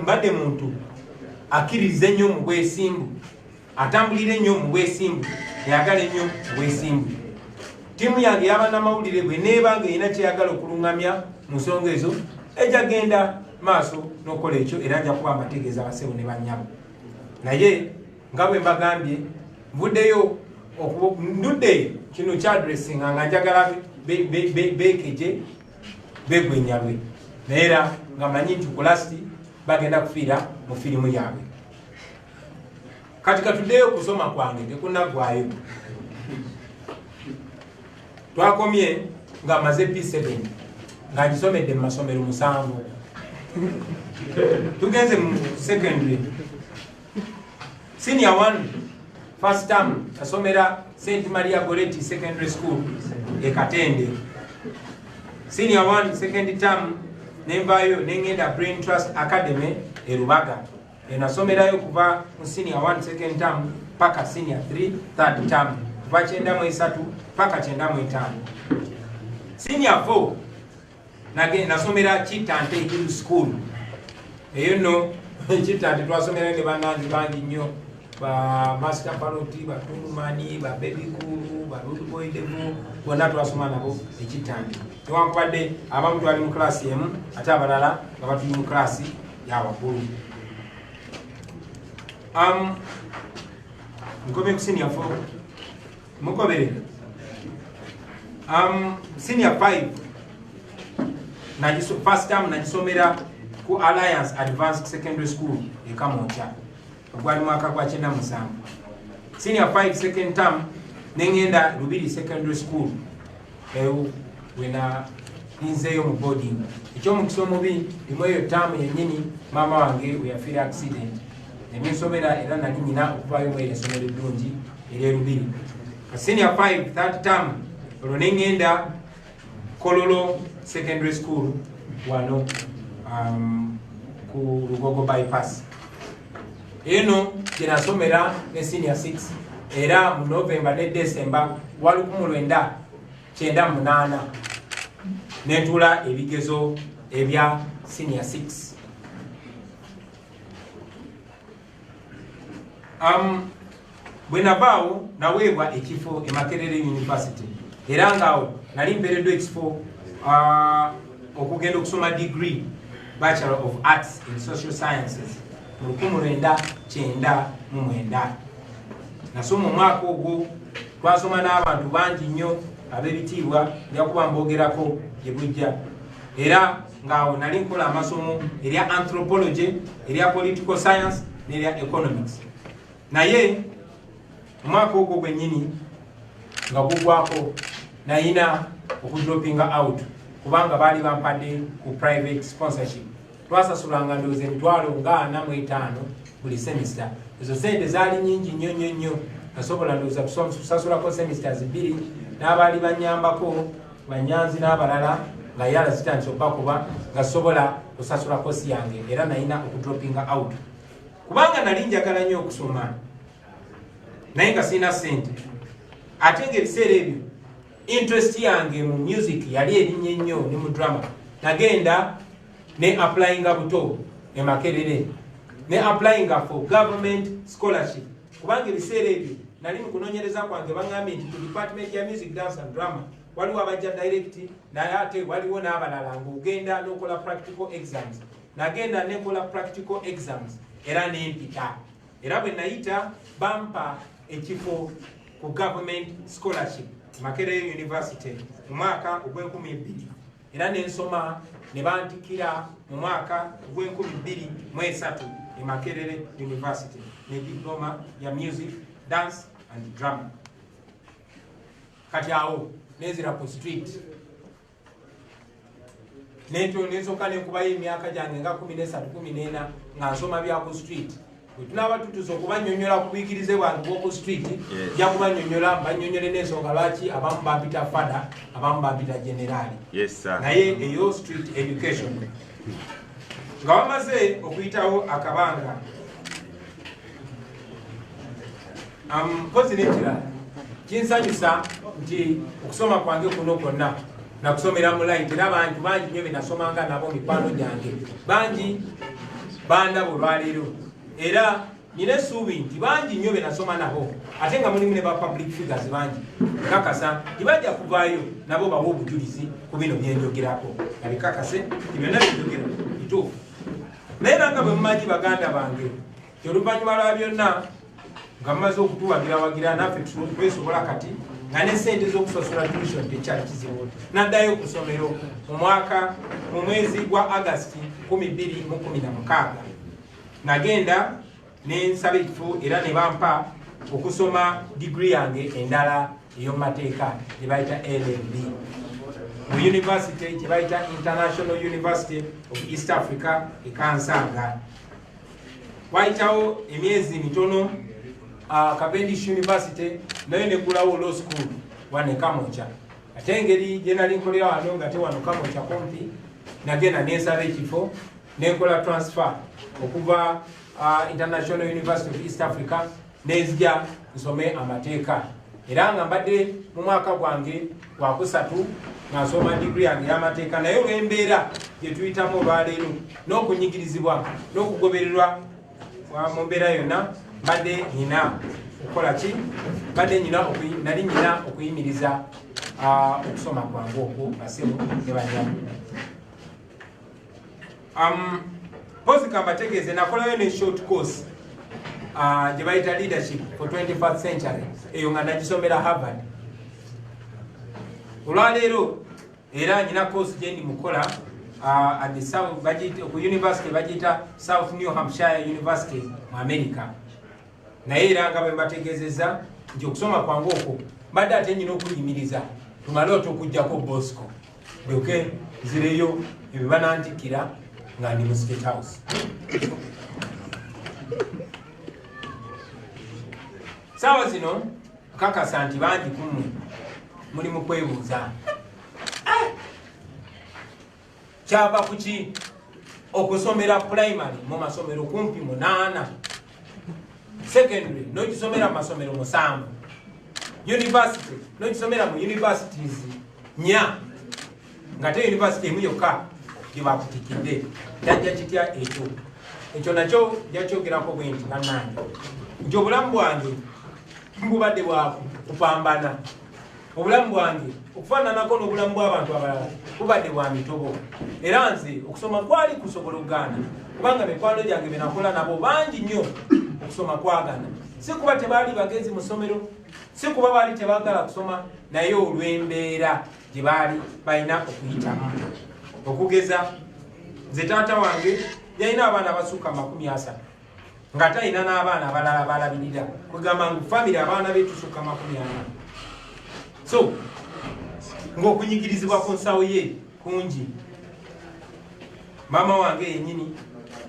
mbadde muntu akkiriza ennyo mu bwesimbu, atambulira ennyo mu bwesimbu, ayagala ennyo mu bwesimbu. Tiimu yange y'abannamawulire bwe neeba ng'erina kyeyagala okulungamya mu nsonga ezo ejja genda maaso n'okola ekyo, era nja kuba mbategeeza basebo ne bannyabo. Naye nga bwe mbagambye ndudde kino kyadressinga nga njagala beekeje begwenyalwe, naye era nga manyi nti ku lasti bagenda kufiira mu firimu yaabwe. Kati katuddeyo kusoma kwange tekunaggwayo. Twakomye nga maze P7 nga ngisomedde mu masomero 7. Tugenze mu secondary senior 1 first term asomera St. Maria Goretti Secondary School e Katende. Senior 1 second term nembayo nengenda Brain Trust Academy e Rubaga. Enasomerayo kuva mu senior 1 second term paka senior 3 third term, kuva 9 paka 9. Senior 4 nasomera Kitante Hill School. Eyo no Kitante twasomera ne banangi bangi nnyo, ba Master Paroti, ba Tulumani, ba Baby Kulu, ba Ruth Boy Devu, bonna twasoma nabo Kitante. Tewankubadde abamu twali mu class emu ate abalala nga batuli mu class ya waggulu. Nkomye ku senior 4 mukobere. Senior 5 first term nagisomera ku Alliance Advanced Secondary School e Kamoncha ogwali mwaka gwa 97. Senior 5 second term nengenda Lubiri Secondary School wena ninzeyo mu boarding. Ekyomukiso mubi imweyo term yennyini mama wange weyafiira accident nemisomera era nali nyina okuvayo mu esomero eddungi erye Lubiri. Senior 5 third term olwo nengenda Kololo Secondary School wano ku Lugogo bypass. Eno jenasomera ne senior 6 era mu November ne December wali ku 1998 netula ebigezo ebya senior 6. Bwenavaawo naweebwa ekifo e Makerere University era ngaawo nali mpeereddwa ekifo okugenda okusoma degree Bachelor of Arts in Social Sciences mu 1999. Nasoma omwaka ogwo twasoma n'abantu bangi nnyo ab'ebitiibwa nja kuba mbogerako gye bujja era ngaawo nali nkola amasomo erya anthropology erya political science n'erya economics naye omwaka ogwo gwennyini nga gugwako nayina okudropinga out kubanga baali bampadde ku private sponsorship twasasulanga ndowooza emitwalo nga 45 buli semester ezo sente zaali nyingi nnyo nasobola ndowooza kusasulako semesters 2 n'abaali banyambako banyanzi n'abalala nga yala zitandise okubakuba nga sobola kusasula kosi yange era nayina okudropinga out kubanga nali njagala nnyo okusoma naye nga sirina sente ate ng'ebiseera ebyo interest yange mu music yali erinnya ennyo ne mu drama nagenda ne applyinga buto e Makerere ne applyinga for government scholarship kubanga ebiseera ebyo nali mu kunoonyereza kwange bangambye nti ku department ya music dance and drama waliwo abajja direct naye ate waliwo n'abalala ng'ogenda n'okola practical exams nagenda nekola practical exams era nempita era bwe nayita bampa ekifo ku government scholarship Makerere University mu mwaka ogw'2002 era nensoma ne bantikira mu mwaka ogw'2023 e Makerere University ne diploma ya music dance and drama kati awo nezira ku street nensoka nenkubayo emyaka gyange nga 13-14 nga nsoma bya ku street tunaba tutuza okubanyonyola ku buyigirize bwange bw'oku street ja kubanyonyola banyonyole n'ensonga lwaki abamu bampita fada abamu bampita generaali naye eyo street education nga bamaze okuyitawo akabanga mpozi n'ekirala kinsanyusa nti okusoma kwange kuno kwonna nakusomera mu light era abantu bangi nnyo benasomanga nabo mikwano gyange bangi bandaba olwaleero era nina essuubi nti bangi nnyo benasoma nabo ate nga mulimu ne ba public figures bangi kakasa tibajja kuvaayo nabo bawa obujulizi ku bino byenjogerako nga bikakase ti byonna byenjogera bituufu naye nanga bwe mumanyi baganda bange kyoluvannyuma lwa byonna nga mumaze okutuwagira naffe twesobola kati nga ne sente z'okusasula tuition tekyali kizibu naddayo ku ssomero mu mwezi gwa August 2016 nagenda nensaba ekifo era ne bampa okusoma degree yange endala ey'omumateeka gye bayita LLB mu university gye bayita International University of East Africa e Kansanga wayitawo emyezi mitono Cavendish University nayo negulawo law school wane Kamocha ate engeri gye nali nkolera wano nga te wano Kamocha kumpi nagenda nensaba ekifo nenkola transfer okuva International University of East Africa nezija nsome amateeka era nga mbadde mu mwaka gwange gwakusatu nga nsoma degree yange y'amateeka naye olw'embeera gye tuyitamu olwaleero n'okunyigirizibwa n'okugobererwa mu mbeera yonna mbadde nina okukola ki nali nina okuyimiriza okusoma kwange okwo basimu ne banyamu pozi kambategeeze nakolayo ne short course gye bayita leadership for 21st century eyo nga nagisomera Harvard olwaleero era nina course gye ndi mukola at the South ku university bagiyita South New Hampshire University mu America naye era nga bwe mbategeezezza nti okusoma kwange okwo mbadde ate nyina okuyimiriza tumale okujjako Bosco doke nzireyo ebyo banantikira nga ndi mu State House saawa zino kakasa nti bangi kumu muli mu kwebuuza kyava kuki okusomera primary mu masomero kumpi 8 secondary n'okisomera mu masomero 7 university n'okisomera mu universities 4 nga te university emu yokka gye bakutikidde jajja kitya ekyo nakyo jakyogerako bwe nti bannange nti obulamu bwange mbubadde bwa kupambana obulamu bwange okufaananako n'obulamu bw'abantu abalala bubadde bwa mitobo era nze okusoma kwali kusobola okugaana kubanga mikwano gyange benakola nabo bangi nnyo okusoma kwagana si kuba tebaali bagezi mu ssomero, si kuba baali tebaagala kusoma, naye olw'embeera gye baali balina okuyitamu. Okugeza nze taata wange yalina abaana abasukka 30 nga talina n'abaana abalala balabirira, kwegamba ngu famire abaana be tusukka 40. So ng'okunyigirizibwa ku nsawo ye kungi. Maama wange yennyini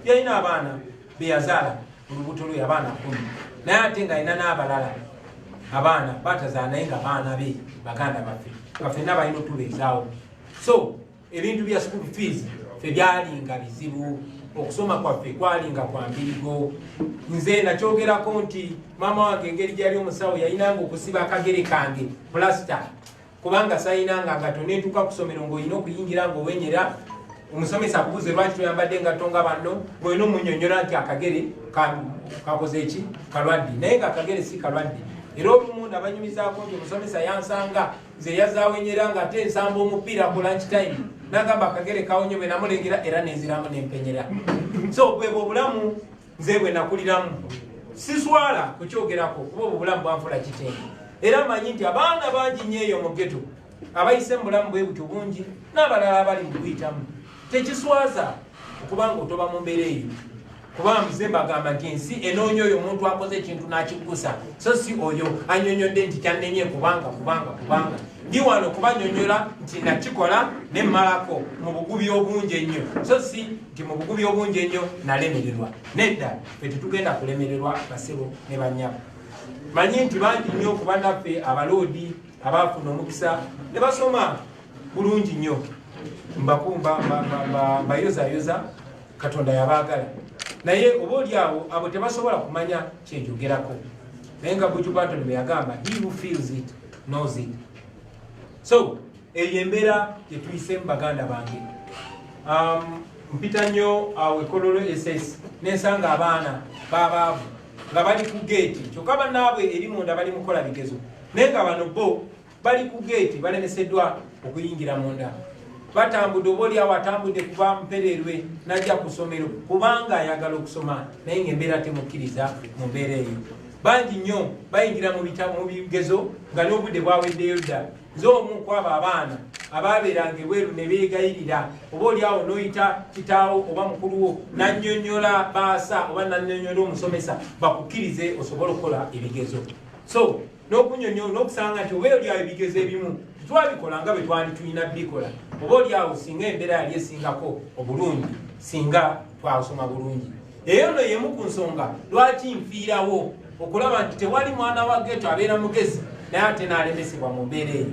yalina abaana be yazaala mu lubuto lwe abaana 10, naye ate nga alina n'abalala abaana batazaala naye nga baana be baganda baffe nga ffenna balina otubeezaawo. So ebintu bya school fees ffe byalinga bizibu, okusoma kwaffe kwalinga kwa mbirigo. Nze nakyogerako nti maama wange engeri gyali omusawo yalinanga okusiba akagere kange plasita, kubanga sayinanga ngato netuuka ku ssomero ng'olina okuyingira ng'owenyera omusomesa akubuze lwaki toyambadde ngatto nga banno, ng'olina omunnyonnyola nti akagere kakoze eki kalwadde, naye nga akagere si kalwadde. Era olumu nabanyumizaako nti omusomesa yansanga nze yazaawenyera nga ate nsamba omupiira ku lunch time, nagamba akagere kawonye bwe namulengera era nenziramu nempenyera. So bwebwo obulamu nze bwe nakuliramu, siswala kukyogerako kuba obwo bulamu bwanfula kitenge. Era manyi nti abaana bangi nnyo eyo mu ghetto abayise mu bulamu bwe butyo bungi, n'abalala abali mu kuyitamu. Tekiswaza okubanga otoba mu mbeera eyo, kuba nze mbagamba nti ensi enoonya oyo omuntu akoze ekintu n'akiggusa, so si oyo annyonnyodde nti kyannenye kubanga ndi wano kubanyonnyola nti nakikola ne mmalako mu bugubi obungi ennyo, so si nti mu bugubi obungi ennyo nalemererwa. Nedda, ffe tetugenda kulemererwa basebo ne bannyabo. Manyi nti bangi nnyo kuba naffe abaloodi abaafuna omukisa ne basoma bulungi nnyo, mbayozayoza, Katonda yabaagala. Naye oba oli awo abo tebasobola kumanya kyenjogerako, naye nga Buju Barton bwe yagamba, he who feels it knows it. So eyo embeera gye tuyise mu baganda bange. Mpita nnyo awo Kololo SS nensanga abaana babaavu nga bali ku geeti, kyokka bannaabwe eri munda bali mukola bigezo, naye nga bano bo bali ku geeti balemeseddwa okuyingira munda. Batambudde, oba oli awo atambudde kuva Mpererwe najja ku ssomero kubanga ayagala okusoma, naye ng'embeera temukkiriza mu mbeera eyo. Bangi nnyo bayingira mu bigezo nga n'obudde bwaweddeyo dda. Nze omu ku abo abaana abaabeeranga ebweru ne beegayirira, oba oli awo n'oyita kitaawo oba mukulu wo n'annyonnyola baasa oba n'annyonnyola omusomesa bakukkirize osobole okukola ebigezo. So n'okunnyonnyola n'okusanga nti oba oli awo ebigezo ebimu twabikola nga bwe twali tulina bikola, oba oli awo singa embeera yali esingako obulungi, singa twasoma bulungi. Eyo nno yemu ku nsonga lwaki nfiirawo okulaba nti tewali mwana wa ghetto abeera mugezi naye ate n'alemesebwa mu mbeera eyo.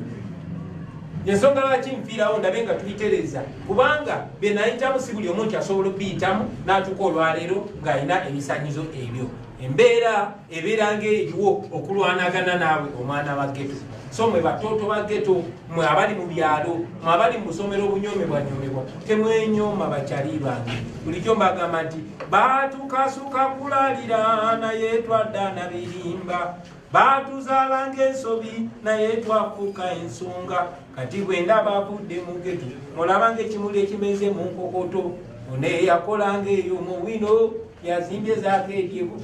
Ensonga lwaki nfiirawo ndabe nga tuyitereza, kubanga bye nayitamu si buli omuntu asobola okuyitamu n'atuuka olwaleero ng'alina ebisanyizo ebyo. Embeera ebeera ng'eriwo okulwanagana naawe omwana wa ghetto. So mwe batoto ba ghetto, mwe abali mu byalo, mwe abali mu ssomero obunyomebwanyomebwa, temwenyooma bakyali bange. Bulijjo mbagamba nti batukasuka kulalira naye twadda na birimba, batuzaala ng'ensobi naye twafuuka ensonga. Kati bwe ndaba avudde mu ghetto mulaba ng'ekimuli ekimeze mu nkokoto, one yakola ng'eyo mu wino yazimbye zaako eryebo.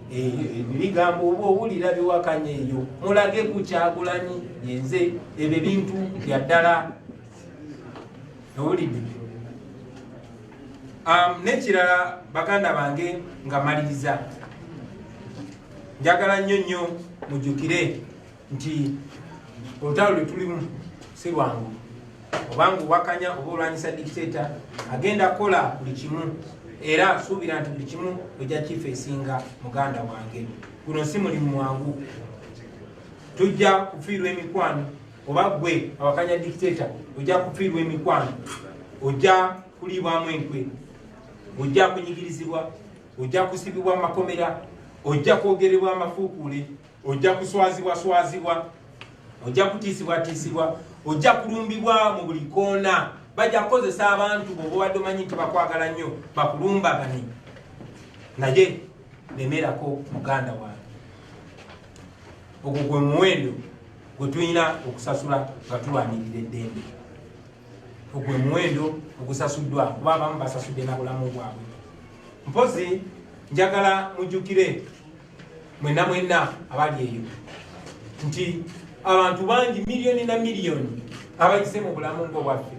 Ebigambo oba owulira biwakanya eyo mulage ku Kyagulanyi yenze ebyo bintu bya ddala. Owulidde? N'ekirala baganda bange nga maliriza, njagala nnyo nnyo mujjukire nti olutalo lwe tulimu si lwangu, obanga owakanya oba olwanyisa dictator agenda kukola buli kimu, era suubira nti buli kimu ojja kifeesinga muganda wange. Guno si mulimu mwangu, tujja kufiirwa emikwano, oba gwe awakanya dictator ojja kufiirwa emikwano, ojja kuliibwamu enkwe, ojja kunyigirizibwa, ojja kusibibwa mu makomera, ojja kwogerebwa amafuukuule, ojja kuswazibwa, ojja kutiisibwa, ojja kulumbibwa mu buli koona. Bajja kukozesa abantu bw'oba obadde omanyi nti bakwagala nnyo bakulumbagane, naye lemerako muganda wange. Ogwo gwe muwendo gwe tulina okusasula nga tulwanirira eddembe. Ogwo muwendo ogusasuddwa, kuba abamu basasudde na bulamu bwabwe. Mpozi njagala mujjukire mwenna abali eyo nti abantu bangi miliyoni na miliyoni abayise mu bulamu ng'obwaffe,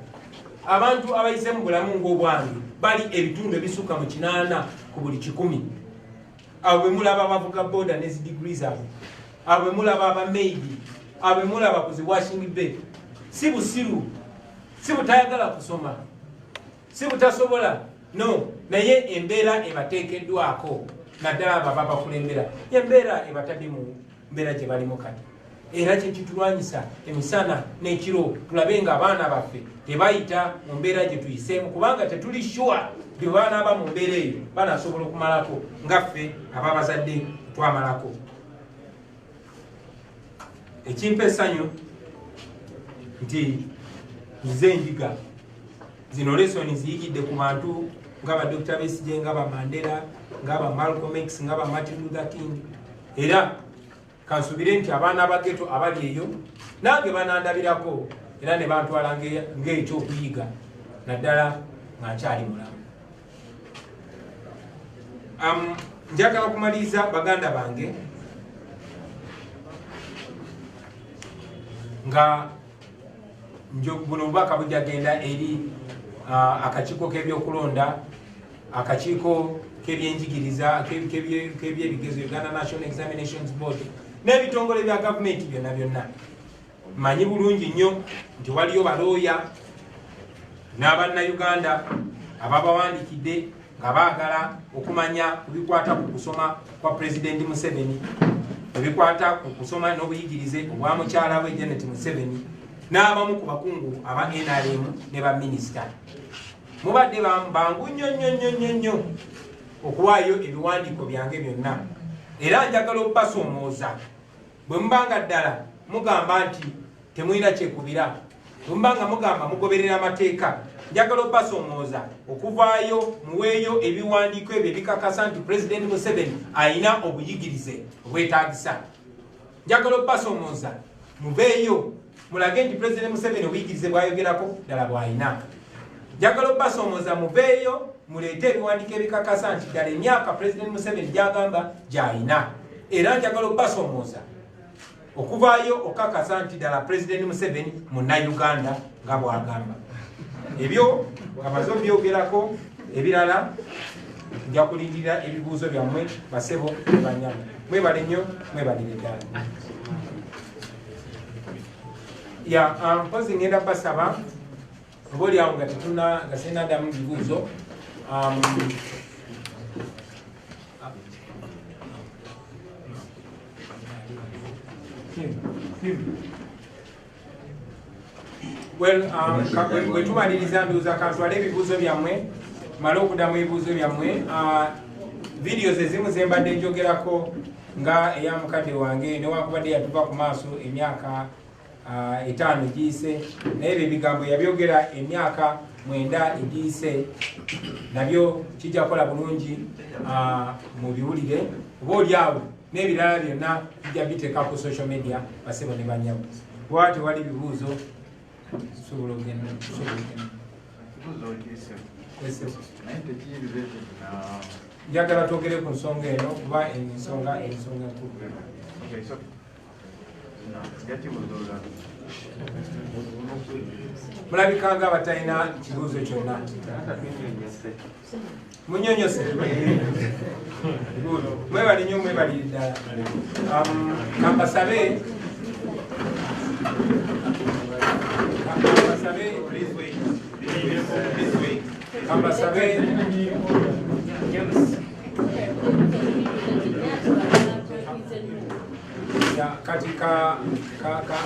abantu abayise mu bulamu ng'obwange bali ebitundu ebisukka mu 8 ku buli 100. Abo bwe mulaba abavuga boda ne degrees abo, abo bwe mulaba abameidi, abo bwe mulaba ku zi washing bay, si busiru, si butayagala kusoma, si butasobola, no, naye embeera ebateekeddwako naddala abo ababakulembera, embeera ebatadde mu mbeera gye balimu kati. Era kyekitulwanyisa emisana n'ekiro tulabe nga abaana baffe tebayita mu mbeera gye tuyiseemu, kubanga tetuli sure bye banaaba mu mbeera eyo banasobola okumalako ngaffe ababazadde twamalako. Ekimpa essanyu nti nze endiga zino lesoni ziyigidde ku bantu nga ba Dr. Besigye, nga ba Mandela, nga ba Malcolm X, nga ba Martin Luther King. Era kansubire nti abaana abageto abali eyo nange banandabirako era ne bantwala ng'ekyokuyiga naddala nga nkyali mulamu. Njagala kumaliriza baganda bange nga buno bubaka bujagenda eri akakiiko k'ebyokulonda, akakiiko k'ebyenjigiriza, k'ebyebigezo, Uganda National Examinations Board n'ebitongole bya gavumenti byonna byonna. Manyi bulungi nnyo nti waliyo balooya n'Abannayuganda ababawandikidde nga baagala okumanya ku bikwata ku kusoma kwa Pulezidenti Museveni, ebikwata ku kusoma n'obuyigirize obwa mukyala we Janet Museveni, n'abamu ku bakungu aba NRM ne baminisita. Mubadde bangu nnyo okuwaayo ebiwandiiko byange byonna, era njagala okubasoomooza bwe mubanga ddala mugamba nti temulina kyekubira, bwe mubanga mugamba mugoberera amateeka, njagala okubasoomooza okuvaayo muweeyo ebiwandiiko ebyo ebikakasa nti Pulezidenti Museveni ayina obuyigirize obwetaagisa. Njagala okubasoomooza muveeyo mulage nti Pulezidenti Museveni obuyigirize bwayogerako ddala bw'ayina. Njagala okubasoomooza muveeyo muleete ebiwandiiko ebikakasa nti ddala emyaka Pulezidenti Museveni gy'agamba gy'ayina. Era njagala okubasoomooza okuvaayo okakasa nti ddala Pulezidenti Museveni Munnayuganda nga bw'agamba. Ebyo amaze obyogerako, ebirala nja kulindirira ebibuuzo byammwe basebo ne banyama. Mwebale nnyo, mwebalire ddala. Mpozi ngenda basaba obaolyawo nga tetuna nga sinaddamu bibuuzo. Bwe tumaliriza ndowooza kantwale ebibuuzo byammwe, male okuddamu ebibuuzo byammwe. Videos ezimu ze mbadde njogerako nga eya mukadde wange newankubadde yatuva ku maaso emyaka 5 egiyise, naye ebyo ebigambo yabyogera emyaka 9 egiyise, nabyo kijja kukola bulungi mu biwulire, obaolyawo n'ebirala byonna bijja biteeka ku social media basebo ne banyawo. Bw'ati tewali bibuuzo sobola ogenda. Njagala twogere ku nsonga eno kuba ensonga enkulu. Mulabika nga batalina kibuuzo kyonna. Munyonyose. Mwebali nnyo, mwebalire ddala. Kambasabe kati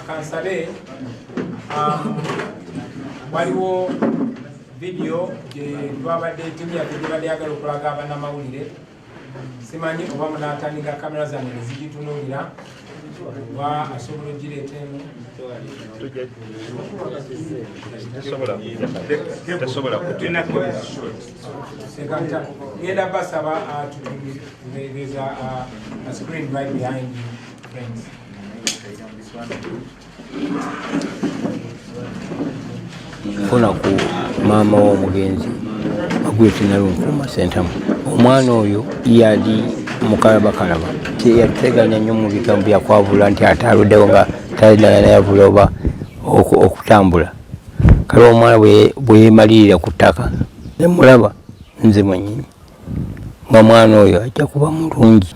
kansabe waliwo video gye twabadde timu yaffe gye badde yagala okulaga abannamawulire. Simanyi oba munaatandika kamera zange ne zigitunuulira oba asobola ogireeta eno. Ngenda basaba there's a screen right behind you, friends. Funa ku maama w'omugenzi Magwetsi Nalunkuuma Ssentamu. Omwana oyo yali mukalabakalaba yateganya nnyo mu bigambo byakwabula nti ate aluddewo nga talina yavula oba okutambula. Kale omwana bwe yeemalirira ku ttaka ne mulaba nze mwennyini nga mwana oyo ajja kuba mulungi.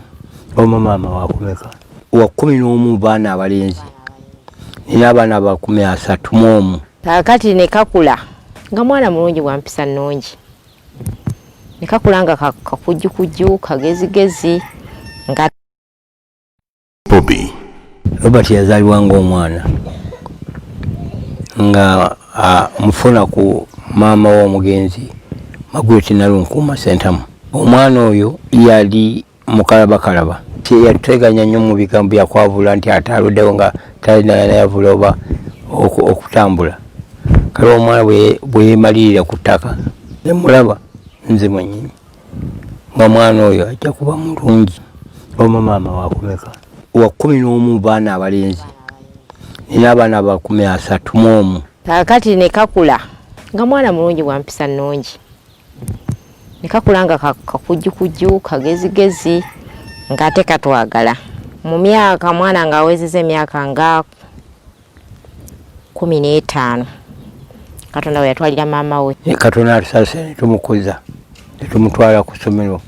Oma maama wakumeka? Wa 11 baana abalenzi, nina abaana aba 31. Kakati ne kakula nga mwana mulungi wa mpisa nnungi, ne kakula nga kakujjukujju kagezigezi nga Bobby. Robert yazaalibwa ng'omwana nga mufuna ku maama w'omugenzi Magweti Nalunkuuma Sentamu. Omwana oyo yali mukalabakalaba yateganya nnyo mu bigambo byakwabula nti ate aluddewo nga talina yavula oba okutambula. Kale omwana bwe yeemalirira ku ttaka ne mulaba nze mwennyini nga mwana oyo ajja kuba mulungi. Oma maama wakumeka? Wa 11 baana abalenzi, nina abaana aba 31. Kakati ne kakula nga mwana mulungi wa mpisa nnungi, ne kakula nga kakujjukujju kagezigezi nga ate katwagala. Mu myaka mwana nga awezezza emyaka nga 15 Katonda we yatwalira maama we. Katonda atusase ne tumukuza ne tumutwala ku ssomero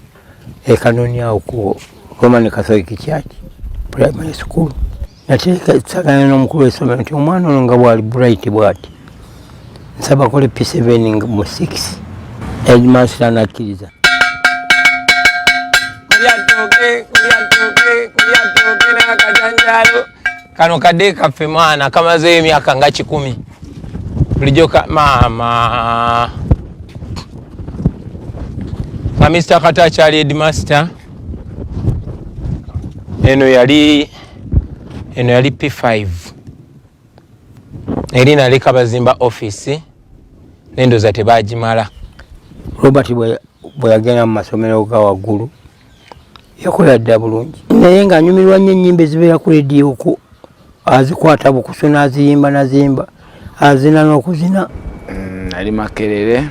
Kanoni awo ku Roman Catholic Church Primary School. Nateekagana n'omukulu w'essomero nti omwana ono nga bwali bright bw'ati nsaba kole P7 mu 6. Headmaster n'akkiriza. Kulyatoke n'akajanjaalo kano kadde kaffe mwana kamazeeyo emyaka nga 10 bulijjo maama nga Mr. Katacha ali headmaster. Eno yali P5 eri naleka bazimba office nendoza tebagimala. Robert bwe yagenda mu masomero ga waggulu yakola dda bulungi, naye ng'anyumirwa nnyo ennyimba ezibeera ku leediyo ku azikwata bukusu n'aziyimba nazimba azina n'okuzina. Nali Makerere,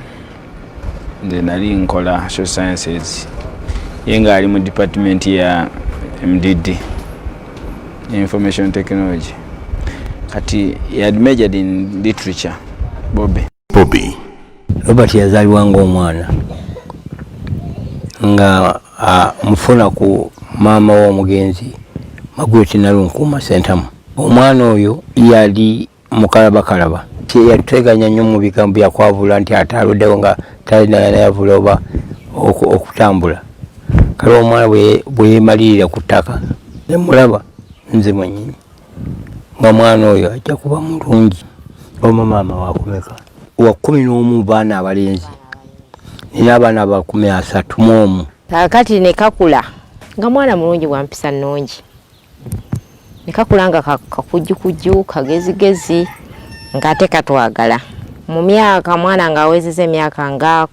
nze nali nkola social sciences, ye nga ali mu department ya MDD, information technology, kati he had majored in literature. Bobby. Robert yazaalibwa ng'omwana nga mufuna ku maama w'omugenzi Magweti Nalunkuuma Sentamu. Omwana oyo yali mukalabakalaba yateganya nnyo mu bigambo byakwabula nti ate aluddewo nga talina yavula oba okutambula. Kale omwana bwe yeemalirira ku ttaka ne mulaba nze mwennyini nga mwana oyo ajja kuba mulungi. Oma maama wakumeka? Wa 11 baana abalenzi, nina abaana aba 31. Kakati ne kakula nga mwana mulungi wa mpisa nnungi, ne kakula nga kakujjukujju kagezigezi nga ate katwagala. Mu myaka mwana nga awezezza emyaka nga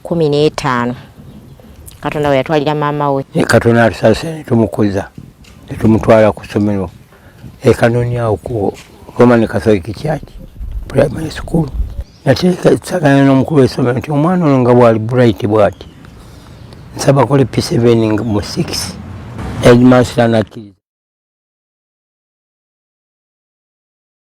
15 Katonda we yatwalira maama we. Katonda atusase ne tumukuza ne tumutwala ku ssomero Kanoni awo ku Roman Catholic Church Primary School. Nateekagana n'omukulu w'essomero nti omwana ono nga bwali bright bw'ati nsaba kole P7 mu 6. Headmaster n'akkiriza.